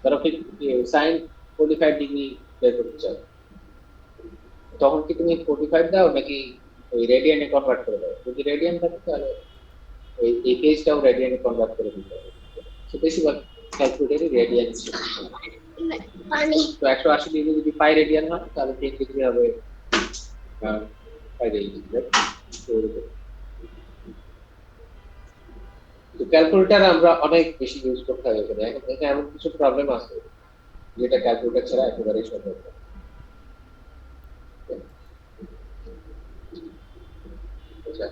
ধরো sin 45 ডিগ্রি বের করতে চাও তখন কি তুমি 45 দাও নাকি ওই রেডিয়ানে কনভার্ট করে দাও যদি রেডিয়ান থাকে তাহলে ওই এই পেজটাও রেডিয়ানে কনভার্ট করে দিতে হবে তো বেশিরভাগ ক্যালকুলেটরই রেডিয়ান তো 180 ডিগ্রি যদি পাই রেডিয়ান হয় তাহলে 10 ডিগ্রি হবে পাই রেডিয়ান তো ক্যালকুলেটর আমরা অনেক বেশি ইউজ করতে হয় এখানে এখানে এমন কিছু প্রবলেম আছে যেটা ক্যালকুলেটর ছাড়া একেবারেই সম্ভব না আচ্ছা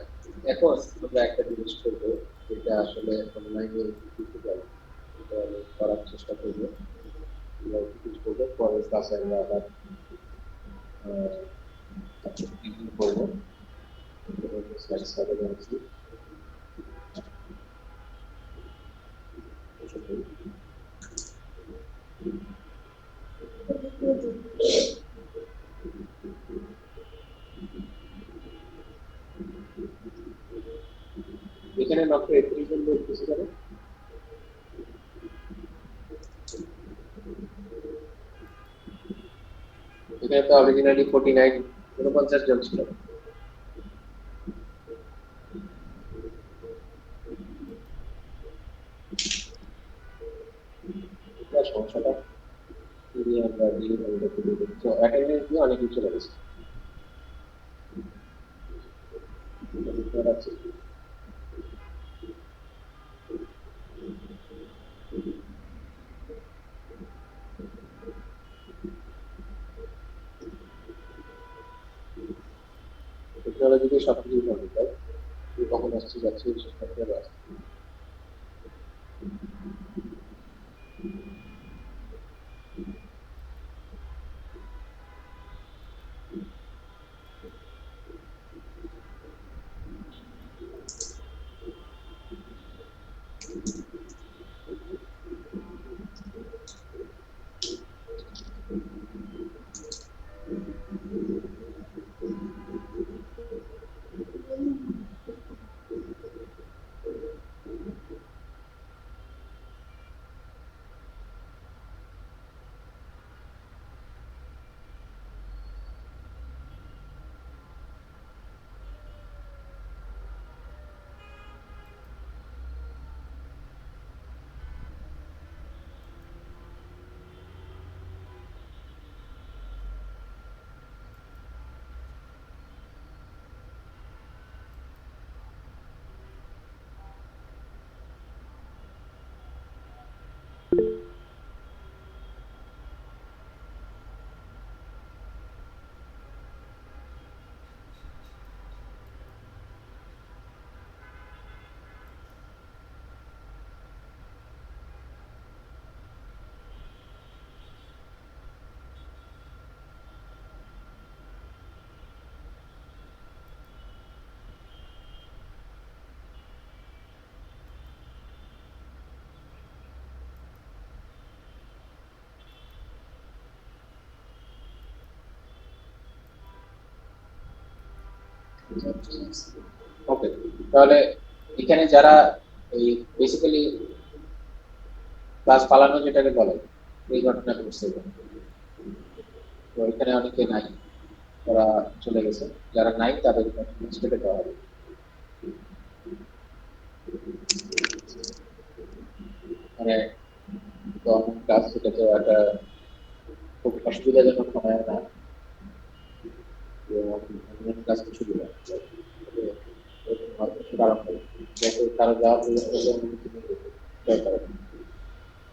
এখন আমরা একটা জিনিস করবো যেটা আসলে অনলাইনে দিতে পারি এটা আমি করার চেষ্টা করবো কিছু করবো পরের ক্লাসে আমরা আবার রিভিউ করবো স্লাইডস হবে জানছি এখানে মাত্র 31 জন লোক কিছু করে এখানে তো অরিজিনালি 49 জন ছিল এটা সমস্যাটা যদি আমরা ডিল করতে দিই তো অ্যাটেন্ডেন্স দিয়ে অনেক কিছু লাগছে টেকনোলজিতে সবকিছু হবে তাই কখন আসছে যাচ্ছে সেটা আছে ওকে তাহলে এখানে যারা এই বেসিক্যালি ক্লাস পালানো যেটাকে বলে এই ঘটনা ঘটছে তো এখানে অনেকে নাই ওরা চলে গেছে যারা নাই তাদের কেটে দেওয়া হবে মানে গভর্নমেন্ট ক্লাস সেটাতে একটা খুব অসুবিধাজনক হয় না অনলাইন ক্লাস শুরু হয় কারো যাওয়ার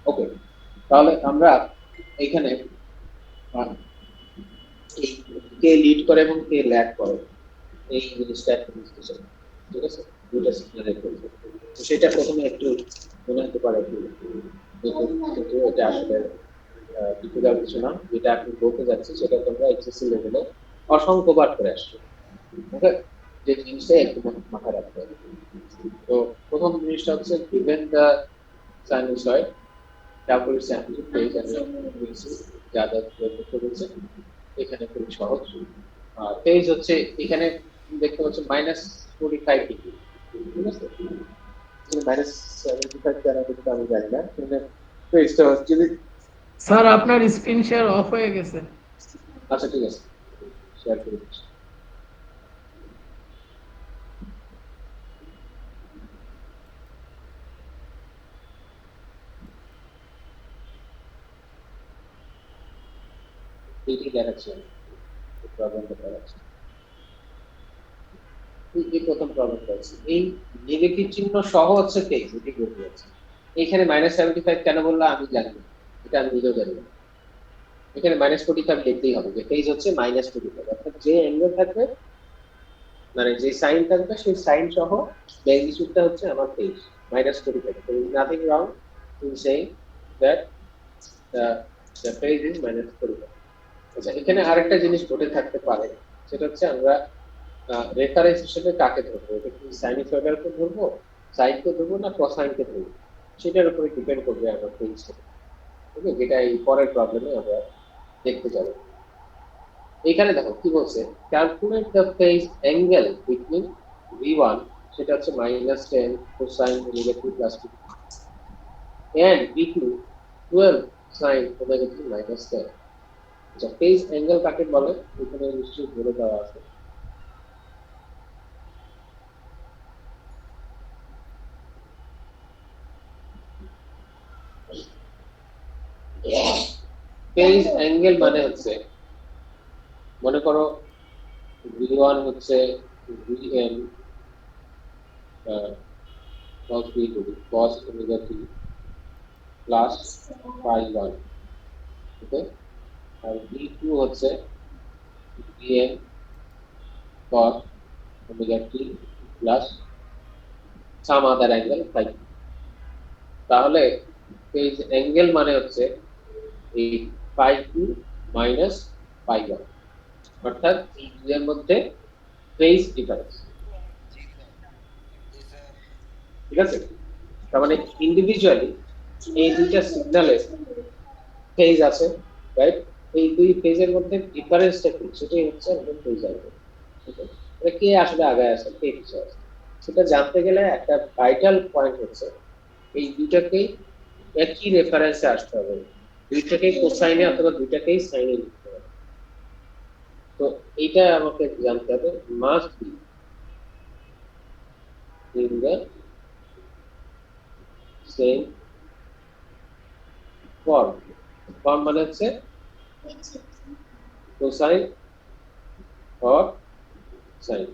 ওকে, তাহলে আমরা এখানে এই কে লিড করে এবং কে ল্যাগ করে এই জিনিসটা একটা ডিসকাশন, ঠিক আছে? দুটো সিগন্যালের করবে, তো সেটা প্রথমে একটু মনে হতে পারে কিন্তু এটা আসলে ডিফিকাল্ট কিছু না। যেটা আপনি বলতে যাচ্ছি সেটা তোমরা এইচএসসি লেভেলে অসংখ্যবার করে আসছো, ওকে? যে জিনিসটা একটু মাথায় রাখতে হবে। তো প্রথম জিনিসটা হচ্ছে given the sinusoid calculate amplitude phase and frequency যা যা করতে বলছে এখানে খুবই সহজ। আর ফেজ হচ্ছে এখানে দেখতে পাচ্ছ -45 ডিগ্রি, ঠিক আছে? -75 কেন কিন্তু আমি জানি না, কিন্তু ফেজটা হচ্ছে যদি স্যার আপনার স্ক্রিন শেয়ার অফ হয়ে গেছে। আচ্ছা ঠিক আছে, শেয়ার করে দিচ্ছি। এইটি দেখাচ্ছে প্রবলেমটা দেখাচ্ছে, এই প্রথম প্রবলেমটা আছে এই নেগেটিভ চিহ্ন সহ হচ্ছে ফেজ, এটি বলতে যাচ্ছে। এখানে -75 কেন বললাম আমি জানি না, এটা আমি নিজেও জানি না। এখানে -45 লিখতেই হবে যে ফেজ হচ্ছে -45, অর্থাৎ যে অ্যাঙ্গেল থাকবে মানে যে সাইন থাকবে সেই সাইন সহ ম্যাগনিটিউডটা হচ্ছে আমার phase -45. There is nothing wrong in saying that the phase is -45. আচ্ছা, এখানে আরেকটা জিনিস ঘটে থাকতে পারে, সেটা হচ্ছে আমরা রেফারেন্স হিসেবে কাকে ধরবো, এটা কি সাইনোসয়েডালকে ধরবো, সাইনকে ধরবো না কোসাইনকে ধরবো, সেটার উপরে ডিপেন্ড করবে আমার ফেজটা, ওকে? যেটা এই পরের প্রবলেমে আমরা দেখতে যাব। এখানে দেখো কি বলছে, calculate the phase angle between v1 সেটা হচ্ছে -10 cosine omega t plus 2 and v2 12 sine omega t minus 10। আচ্ছা, ফেজ অ্যাঙ্গেল কাকে বলে এখানে নিশ্চয়ই বলে দেওয়া আছে। ফেজ অ্যাঙ্গেল মানে হচ্ছে, মনে করো v1 হচ্ছে vn cos v2 cos omega t plus phi1, okay? আর v2 হচ্ছে vn cos omega t plus some other angle phi। তাহলে ফেজ অ্যাঙ্গেল মানে হচ্ছে এই phi2 মাইনাস phi1, অর্থাৎ এই দুইয়ের মধ্যে ফেজ ডিফারেন্স, ঠিক আছে? তার মানে ইন্ডিভিজুয়ালি এই দুইটা সিগন্যালে ফেজ আছে, রাইট? এই দুই ফেজের মধ্যে ডিফারেন্সটা কি, সেটাই হচ্ছে আমাদের ফেজ অ্যাঙ্গেল, ঠিক আছে? এটা কে আসলে আগে আছে কে পিছিয়ে আছে সেটা জানতে গেলে একটা ভাইটাল পয়েন্ট হচ্ছে এই দুইটাকেই একই রেফারেন্সে আসতে হবে, দুইটাকেই কোসাইনে অথবা দুইটাকেই সাইনে লিখতে হবে। তো এইটা আমাকে জানতে হবে, must be in the same form. Form মানে হচ্ছে কোসাইন অর সাইন,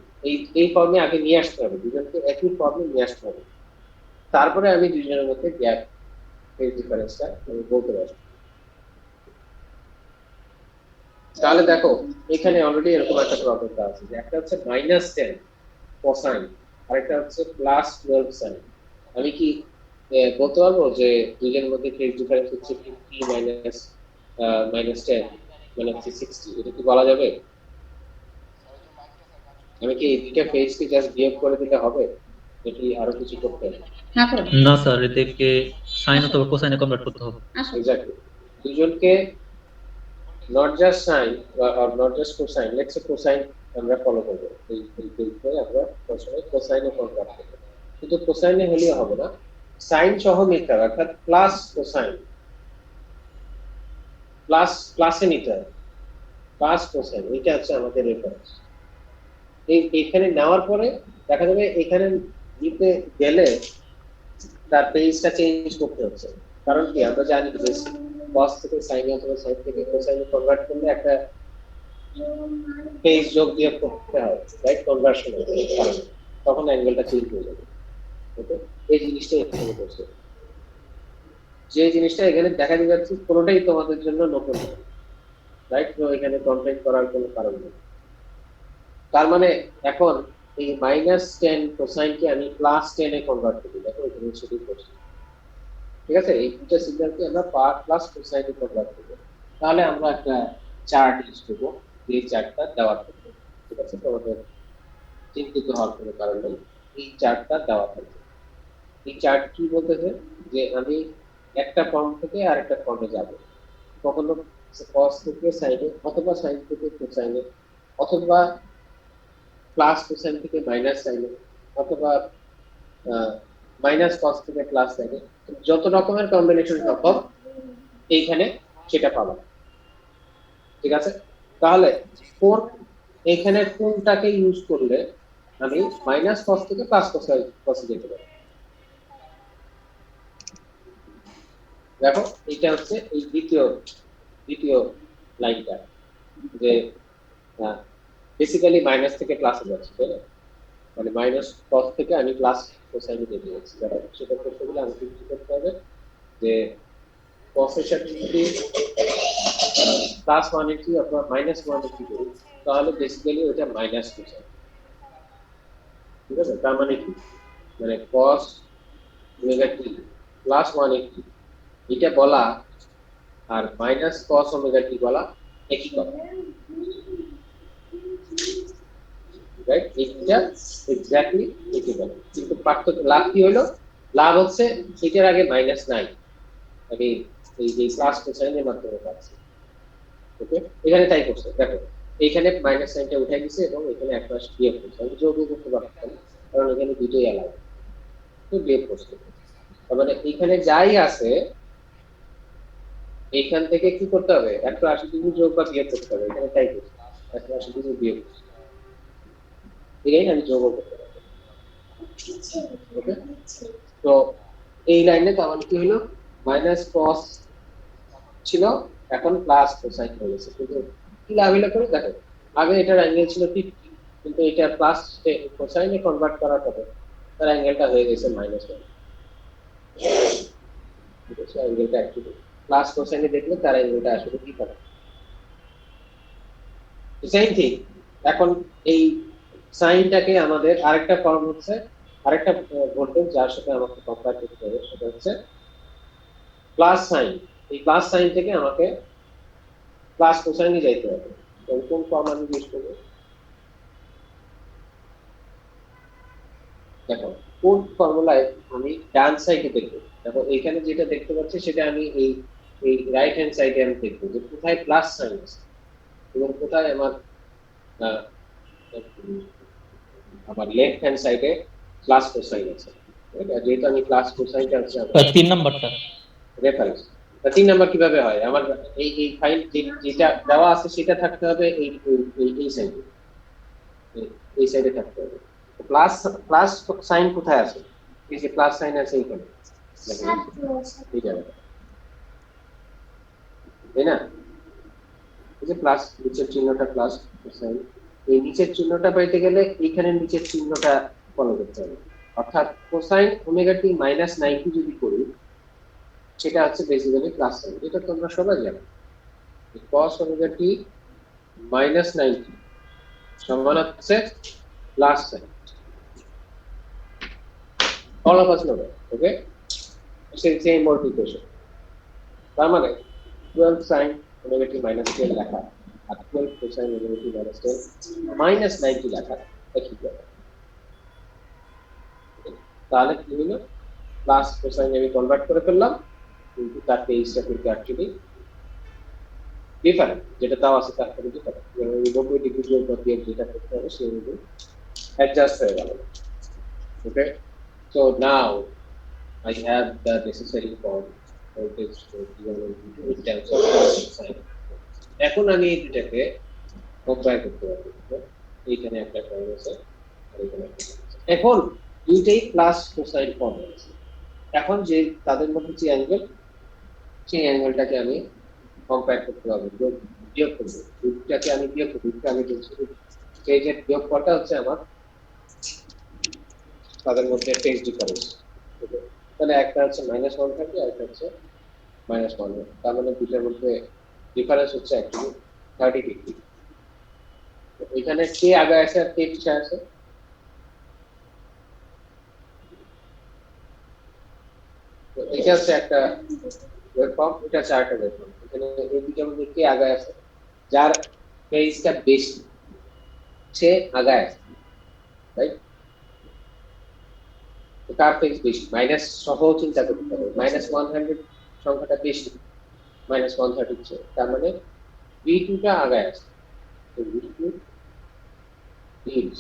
এই ফর্মে আগে নিয়ে আসতে হবে, দুজনকে একই ফর্মে নিয়ে আসতে হবে, তারপরে আমি দুজনের মধ্যে গ্যাপ ফেজ ডিফারেন্সটা আমি বলতে পারবো। তাহলে দেখো এখানে অলরেডি এরকম একটা প্রবলেম আছে যে একটা হচ্ছে -10 কোসাইন আর একটা হচ্ছে +12 সাইন। আমি কি বলতে পারবো যে দুজনের মধ্যে ফেজ ডিফারেন্স হচ্ছে 50 মাইনাস -10 মানে হচ্ছে 60, এটা কি বলা যাবে? আমি কি এই দুইটা ফেজকে জাস্ট বিয়োগ করে দিলে হবে নাকি আরো কিছু করতে হবে? না স্যার, এদেরকে সাইন অথবা কোসাইনে কনভার্ট করতে হবে। এক্স্যাক্টলি, দুজনকে not just sine or not just cosine, let's say cosine আমরা ফলো করব, এই পরে আমরা প্রশ্নে কোসাইনে কনভার্ট করব, কিন্তু কোসাইনে হলেও হবে না, সাইন সহ নিতে হবে, অর্থাৎ প্লাস কোসাইন প্লাসে নিতে হবে, প্লাস কোসাইন, এটা হচ্ছে আমাদের রেফারেন্স। এখানে নেওয়ার পরে দেখা যাবে এখানে নিতে গেলে তার পেজটা চেঞ্জ করতে হচ্ছে, কারণ কি আমরা জানি যে cos থেকে sin অথবা sin থেকে cosine কনভার্ট করলে একটা ফেজ যোগ দিয়ে করতে হয়, রাইট? কনভার্সন তখন অ্যাঙ্গেলটা চেঞ্জ হয়ে যাবে। ওকে, এই জিনিসটা এখানে করছে। যে জিনিসটা এখানে দেখা যাচ্ছে কোনোটাই তোমাদের জন্য নতুন নয়, রাইট? তো এখানে কন্টেন্ট করার কোনো কারণ নেই। তার মানে এখন এই -10 কোসাইনকে আমি +10 এ কনভার্ট করি, দেখো এখানে সেটাই করছি। ঠিক আছে, এই দুটো সিগন্যালকে আমরা প্লাস কোসাইনে কনভার্ট করব। তাহলে আমরা একটা চার্ট ইউজ করব, এই চার্টটা দেওয়ার থাকবে। ঠিক আছে, তোমাদের চিন্তিত হওয়ার কোনো কারণ নেই, এই চার্টটা দেওয়া থাকবে। এই চার্ট কি বলতেছে যে আমি একটা ফর্ম থেকে আরেকটা ফর্মে যাব, কখনো cos থেকে সাইনে অথবা সাইন থেকে কোসাইনে অথবা প্লাস কোসাইন থেকে মাইনাস সাইনে অথবা মাইনাস cos থেকে প্লাস সাইনে, যত রকমের কম্বিনেশন সম্ভব এইখানে সেটা পাবো। ঠিক আছে, তাহলে কোন এখানে কোনটাকে ইউজ করলে আমি -cos থেকে cos যেতে পারি? দেখো এটা হচ্ছে এই দ্বিতীয় লাইনটা, যে বেসিক্যালি মাইনাস থেকে প্লাসে যাচ্ছে, তাই না? মানে -cos থেকে আমি প্লাস কোসাইনে যেতে যাচ্ছি। সেটা করতে গেলে আমাকে কি করতে হবে, যে cos এর সাথে যদি +180 অথবা -180 করি, তাহলে বেসিক্যালি ওটা মাইনাস কোসাইন। ঠিক আছে, তার মানে কি, মানে cos ω t +180 এটা বলা আর -cos ω t বলা একই কথা, রাইট? এটা এক্স্যাক্টলি একই কথা, কিন্তু পার্থক্য লাভ কি হলো? লাভ হচ্ছে এটার আগে মাইনাস নাই, আমি এই যে প্লাস কোসাইনের মাধ্যমে পাচ্ছি। ওকে, এখানে তাই করছে, দেখো এইখানে মাইনাস সাইনটা উঠে গেছে এবং এখানে এক পাশ বিয়োগ করছে। আমি যোগ করতে পারতাম, কারণ এখানে দুটোই অ্যালাউ, তো বিয়োগ করছে। তার মানে এখানে যাই আছে এইখান থেকে কি করতে হবে, 180 ডিগ্রি যোগ বা বিয়োগ করতে হবে। এখানে তাই করছে, 180 ডিগ্রি বিয়োগ করছে, এটাই আমি যোগ করতে পারবো। ওকে, তো এই লাইনে তার মানে কি হলো, -cos ছিল এখন প্লাস কোসাইন হয়ে গেছে। কিন্তু কি লাভ হলো করে দেখো, আগে এটার অ্যাঙ্গেল ছিল 50, কিন্তু এটা প্লাস কোসাইনে কনভার্ট করার পরে তার অ্যাঙ্গেলটা হয়ে গেছে -1। ঠিক আছে, অ্যাঙ্গেলটা অ্যাকচুয়ালি প্লাস কোসাইনে দেখলে তার অ্যাঙ্গেলটা আসলে কি হবে। সেম থিং, এখন এই সাইনটাকে আমাদের আরেকটা ফর্ম হচ্ছে, আরেকটা ভোল্টেজ যার সাথে আমাকে কম্পেয়ার করতে হবে, সেটা হচ্ছে প্লাস সাইন। এই প্লাস সাইন থেকে আমাকে প্লাস কোসাইনে যাইতে হবে। কোন ফর্ম আমি ইউজ করব? দেখো কোন ফর্মুলায় আমি ডান সাইডে দেখব। দেখো এখানে যেটা দেখতে পাচ্ছি সেটা আমি এই রাইট হ্যান্ড সাইডে আমি দেখব যে কোথায় প্লাস সাইন আছে এবং কোথায় আমার লেফট হ্যান্ড সাইডে প্লাস কোসাইন আছে। যেহেতু আমি প্লাস কোসাইনটা হচ্ছে 3 নাম্বারটা রেফারেন্স। 3 নাম্বার কিভাবে হয়? আমার এই ফাইল যেটা দেওয়া আছে সেটা থাকতে হবে এই সাইডে, এই সাইডে থাকতে হবে। প্লাস প্লাস সাইন কোথায় আছে? এই যে প্লাস সাইন আছে এইখানে, দেখেন এই জায়গাটা, তাই না? এই যে প্লাস নিচের চিহ্নটা প্লাস সাইন, এই নিচের চিহ্নটা পাইতে গেলে এইখানে নিচের চিহ্নটা ফলো করতে হবে। অর্থাৎ কোসাইন ওমেগা টি -90 যদি করি, সেটা হচ্ছে বেসিক্যালি প্লাস সাইন। এটা তোমরা সবাই জানো, cos ওমেগা টি -90 সমান হচ্ছে plus sign. all of us know that, okay? Same multiplication. তার মানে 12 sin omega t -10 লেখা আর 12 cosine omega t -10 -90 লেখা একই কথা। তাহলে কি হলো, প্লাস কোসাইন আমি কনভার্ট করে ফেললাম, কিন্তু তার তেইশটা কিন্তু অ্যাকচুয়ালি ডিফারেন্ট, যেটা তাও আছে তার থেকে ডিফারেন্ট। 90 ডিগ্রি যোগ বা বিয়োগ যেটা করতে হবে সেই অনুযায়ী অ্যাডজাস্ট হয়ে গেল। ওকে, so now I have the necessary form voltage in terms of sin. এখন আমি এই দুটাকে কম্পেয়ার করতে পারবো। এইখানে একটা ফর্ম আছে আর এখানে একটা form আছে। এখন দুইটাই প্লাস কোসাইন ফর্ম আছে। এখন যে তাদের মধ্যে যে অ্যাঙ্গেল সেই অ্যাঙ্গেলটাকে আমি কম্পেয়ার করতে হবে, বিয়োগ করবো, রুটটাকে আমি বিয়োগ করবো, রুটটা আমি বলছি এই যে বিয়োগ করাটা হচ্ছে আমার তাদের মধ্যে ফেজ ডিফারেন্স। তাহলে একটা হচ্ছে -130 আর একটা হচ্ছে -100, তার মানে দুটার মধ্যে ডিফারেন্স হচ্ছে অ্যাকচুয়ালি 30 ডিগ্রি। এখানে কে আগে আছে আর কে পিছিয়ে আছে? তো এটা হচ্ছে একটা ওয়েবফর্ম, এটা হচ্ছে আরেকটা ওয়েবফর্ম। এখানে এই দুটার মধ্যে কে আগে আছে? যার ফেজটা বেশি সে আগে আছে, রাইট? তো কার ফেজ বেশি মাইনাস সহ চিন্তা করতে হবে, -100 সংখ্যাটা বেশি -130 চেয়ে, তার মানে V2 টা আগে আছে। তো V2 is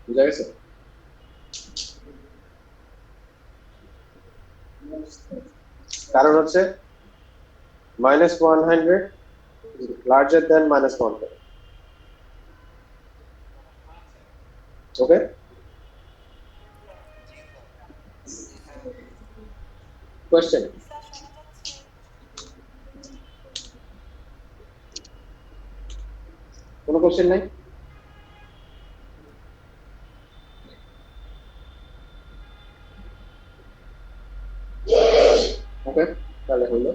বুঝা গেছে? কারণ হচ্ছে -100 larger than -130. ওকে, কোয়েশ্চেন? কোনো কোয়েশ্চেন নাই? ওকে, তাহলে হলো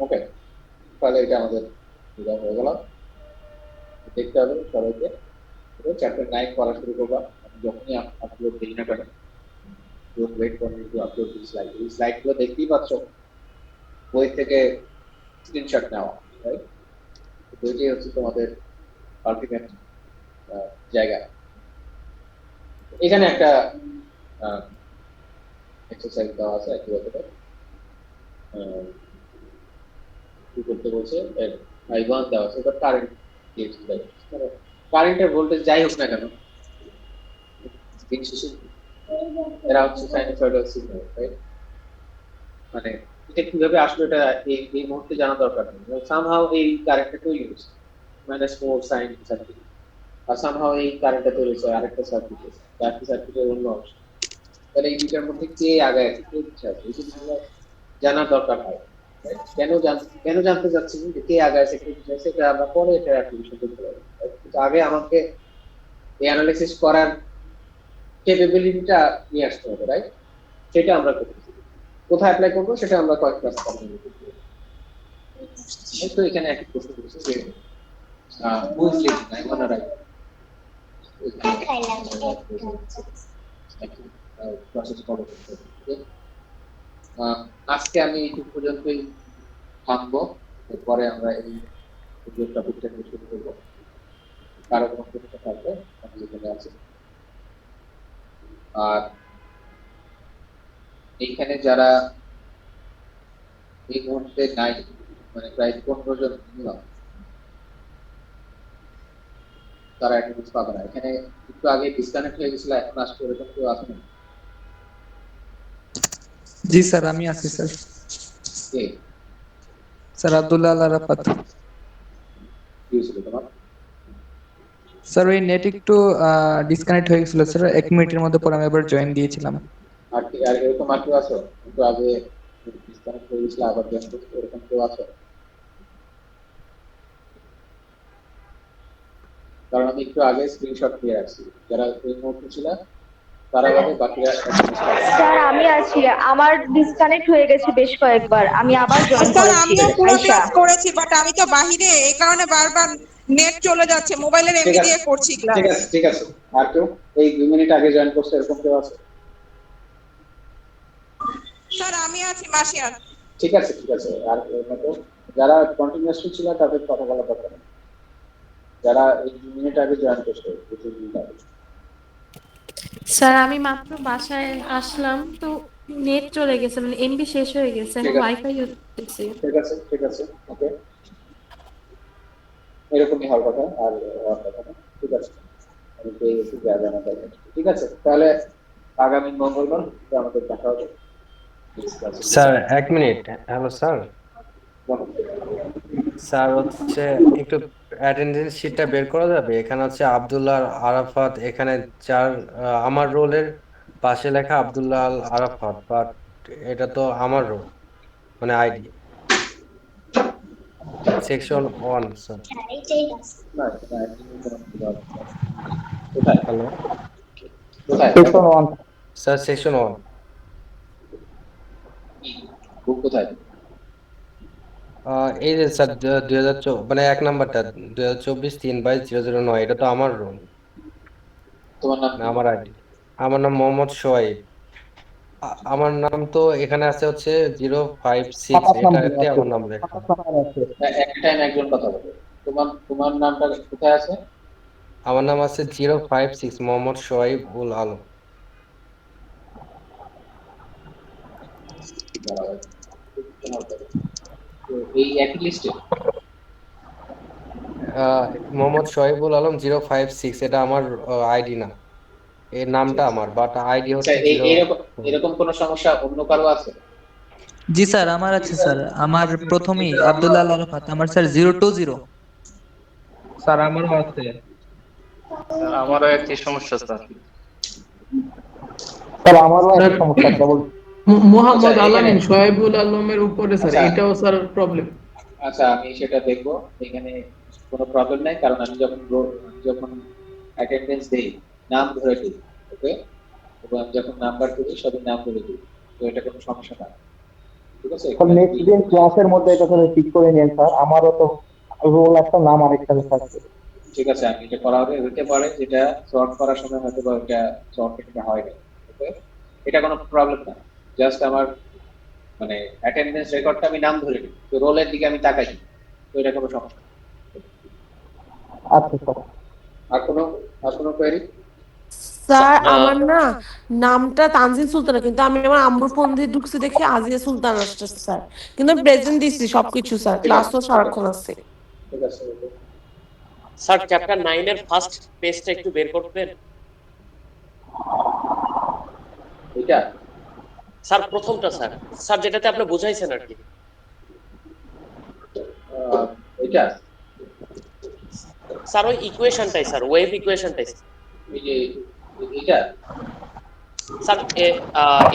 ওকে, তাহলে এটা আমাদের বোঝা হয়ে গেল। দেখতে হবে সবাইকে চ্যাপ্টার 9 পড়া শুরু করবা। যখনই আপলোড দিই না কেন, don't wait for me to upload this slide. এই স্লাইডগুলো দেখতেই পাচ্ছ, বই থেকে স্ক্রিনশট নেওয়া, রাইট? বইটাই হচ্ছে তোমাদের আলটিমেট জায়গা। এখানে একটা এক্সারসাইজ দেওয়া আছে একইভাবে কি করতে বলছে, I1 দেওয়া আছে, বাট কারেন্ট কারেন্টের ভোল্টেজ যাই হোক না কেন, দিন শেষে এরা হচ্ছে সাইনোসয়েডাল সিগন্যাল, রাইট? মানে এটা কিভাবে আসলে এটা এই মুহূর্তে জানা দরকার নেই। সামহাও এই কারেন্টটা তৈরি হচ্ছে -4 সাইন সার্কিট, আর সামহাও এই কারেন্টটা তৈরি হচ্ছে আরেকটা সার্কিটে, চারটি সার্কিটের অন্য অংশ। তাহলে এই দুটার মধ্যে কে আগে আছে কে পিছিয়ে আছে এই জিনিসগুলো জানার দরকার হয়। কেন জানতে চাচ্ছি যে কে আগে আছে কে পিছিয়ে আছে, এটা আমরা পরে এটা অ্যাপ্লিকেশন করতে পারি। কিন্তু আগে আমাকে এই অ্যানালাইসিস করার ক্যাপাবিলিটিটা নিয়ে আসতে হবে, রাইট? সেটা আমরা করতেছি। কোথায় অ্যাপ্লাই করবো সেটা আমরা কয়েক ক্লাস পরে করব। তো এখানে একই প্রশ্ন করছে যে who is leading, I want to right process follow করতে হবে। আজকে আমি এই পর্যন্তই থামবো, এরপরে আমরা এই টপিকটা নিয়ে শুরু করবো। কারো কোনো প্রশ্ন থাকলে আমি এখানে আছি। আর এইখানে যারা এই মুহূর্তে নাই, মানে প্রায় 15 জন মিনিমাম, তারা অ্যাটেন্ডেন্স পাবে না। এখানে একটু আগে ডিসকানেক্ট হয়ে গেছিল, এখন আসছে, এরকম কেউ আছে না? জি স্যার, আমি আছি স্যার। কে? স্যার আব্দুল্লাহ আল আরাফাত। কি হয়েছিল তোমার? স্যার ওই নেট একটু ডিসকানেক্ট হয়ে গেছিল স্যার, 1 মিনিটের মধ্যে পরে আমি আবার জয়েন দিয়েছিলাম। আর এরকম আর কেউ আছে? একটু আগে ডিসকানেক্ট হয়ে গেছিল, আবার জয়েন করছে, এরকম কেউ আছে? কারণ আমি একটু আগে স্ক্রিনশট দিয়ে রাখছি, যারা এই মুহূর্তে ছিল তারা বাদে বাকিরা attendance পাবে। স্যার আমি আছি, আমার ডিসকানেক্ট হয়ে গেছে বেশ কয়েকবার, আমি আবার জয়েন স্যার করেছি। আমিও পুরো আয়শা, ক্লাস করেছি, বাট আমি তো বাহিরে, এই কারণে বারবার নেট চলে যাচ্ছে, মোবাইলের ঠিক এমবি আছে, দিয়ে করছি ক্লাস। ঠিক আছে, ঠিক আছে। আর কেউ এই 2 মিনিট আগে জয়েন করছে এরকম কেউ আছে? স্যার আমি আছি মাসিয়ার। ঠিক আছে, ঠিক আছে। আর এর মতো যারা কন্টিনিউয়াসলি ছিল তাদের কথা বলা দরকার নেই। যারা এই 2 মিনিট আগে জয়েন করছে, 2 মিনিট আগে। স্যার আমি মাত্র বাসায় আসলাম, তো নেট চলে গেছে, মানে এমবি শেষ হয়ে গেছে, ঠিক এখন আছে। ওয়াইফাই ইউজ করতেছি। ঠিক আছে, ঠিক আছে, ওকে, এরকমই হওয়ার কথা, আর হওয়ার কথা না। ঠিক আছে, আমি পেয়ে গেছি যা জানা দরকার। ঠিক আছে, তাহলে আগামী মঙ্গলবার আমাদের দেখা হবে। Sir 1 minute. Hello sir, sir হচ্ছে একটু অ্যাটেন্ডেন্স শিটটা বের করা যাবে? এখানে হচ্ছে আব্দুল্লাহ আল আরাফাত, এখানে আমার রোলের পাশে লেখা আব্দুল্লাহ আল আরাফাত, বাট এটা তো আমার রোল, মানে আইডি সেকশন 1 স্যার। কোথায় হ্যালো কোথায় স্যার, সেকশন 1 বুক কোথায়? এই যে স্যার 2024 মানে 1 নাম্বারটা 2024-3/009, এটা তো আমার রোল, তোমার নাম না আমার আইডি। আমার নাম মোহাম্মদ সোহাইব। আমার নাম তো এখানে আছে হচ্ছে 056, এটাতে আমার নাম লেখা। এক টাইম একজন কথা বলে। তোমার নামটা কোথায় আছে? আমার নাম আছে 056, মোহাম্মদ সোহাইব উল আলম। তো এই একই লিস্টে মোহাম্মদ সোহাইবুল আলম 056, এটা আমার আইডি না, এর নামটা আমার, বাট আইডি হচ্ছে এরকম কোন সমস্যা অন্য কারো আছে? জি স্যার, আমার আছে স্যার। আমার প্রথমেই আব্দুল্লাহ আল আরাফাত, আমার স্যার 020। স্যার আমারও আছে। স্যার আমারও একই সমস্যা স্যার। স্যার মোহাম্মদ আচ্ছা, আলামিন এখানে- শোয়েবুল আলমের উপরে স্যার, আচ্ছা। এটাও স্যার প্রবলেম। আচ্ছা, আমি সেটা দেখবো। এখানে কোনো প্রবলেম নাই, কারণ আমি যখন অ্যাটেন্ডেন্স দেই নাম ধরে দিই, ওকে, এবং আমি যখন নাম্বার দিই সবই নাম ধরে দিই, তো এটা কোনো সমস্যা না, ঠিক আছে? নেক্সট দিন ক্লাসের মধ্যে এটা তাহলে ঠিক করে নিন স্যার, আমারও তো রোল একটা নাম আরেকটা থাকবে। ঠিক আছে, আমি এটা করা হবে। হতে পারে যেটা সর্ট করার সময় হয়তো বা এটা সর্ট হয় না, ওকে, এটা কোনো প্রবলেম না। জাস্ট আমার মানে অ্যাটেন্ডেন্স রেকর্ডটা আমি নাম ধরে নিই, তো রোলের দিকে আমি তাকাই, তো এটা কোনো সমস্যা না। আচ্ছা স্যার। আর কোনো কোয়েরি? স্যার আমার না নামটা তানজিল সুলতানা, কিন্তু আমি আমার আম্মুর ফোন দিয়ে ঢুকছি দেখে আজিয়া সুলতান আসছে স্যার, কিন্তু আমি প্রেজেন্ট দিচ্ছি সবকিছু স্যার, ক্লাসও সারাক্ষণ আছে। ঠিক আছে, okay. স্যার চ্যাপ্টার 9 এর ফার্স্ট পেজটা একটু বের করবেন? এটা স্যার প্রথমটা স্যার, স্যার যেটাতে আপনি বুঝাইছেন আর কি। এটা স্যার ওই ইকুয়েশনটাই স্যার, ওয়েভ ইকুয়েশনটাই এই যে এটা স্যার।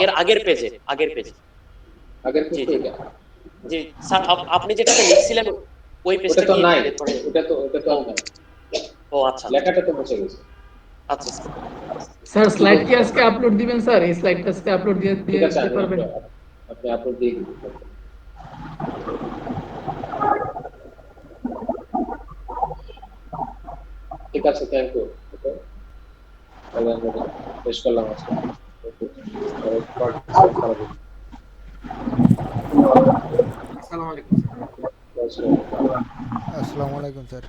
এর আগের পেজে আগের জি, পেজে এটা জি স্যার, আপনি যেটাতে লিখছিলেন ওই ওটা পেজটা তো কি? নাই, ওটা তো নাই, ও আচ্ছা লেখাটা তো মুছে গেছে। আচ্ছা স্যার। স্যার স্লাইড কি আজকে আপলোড দিবেন স্যার? এই স্লাইডটা আজকে আপলোড দিয়ে ঠিক আছে, দিতে পারবেন? আপনি আপলোড দিয়ে দিন। ঠিক আছে, থ্যাংক ইউ। ওকে, তাহলে আমরা শেষ করলাম আজকে। আসসালামু আলাইকুম স্যার। আসসালামু আলাইকুম স্যার।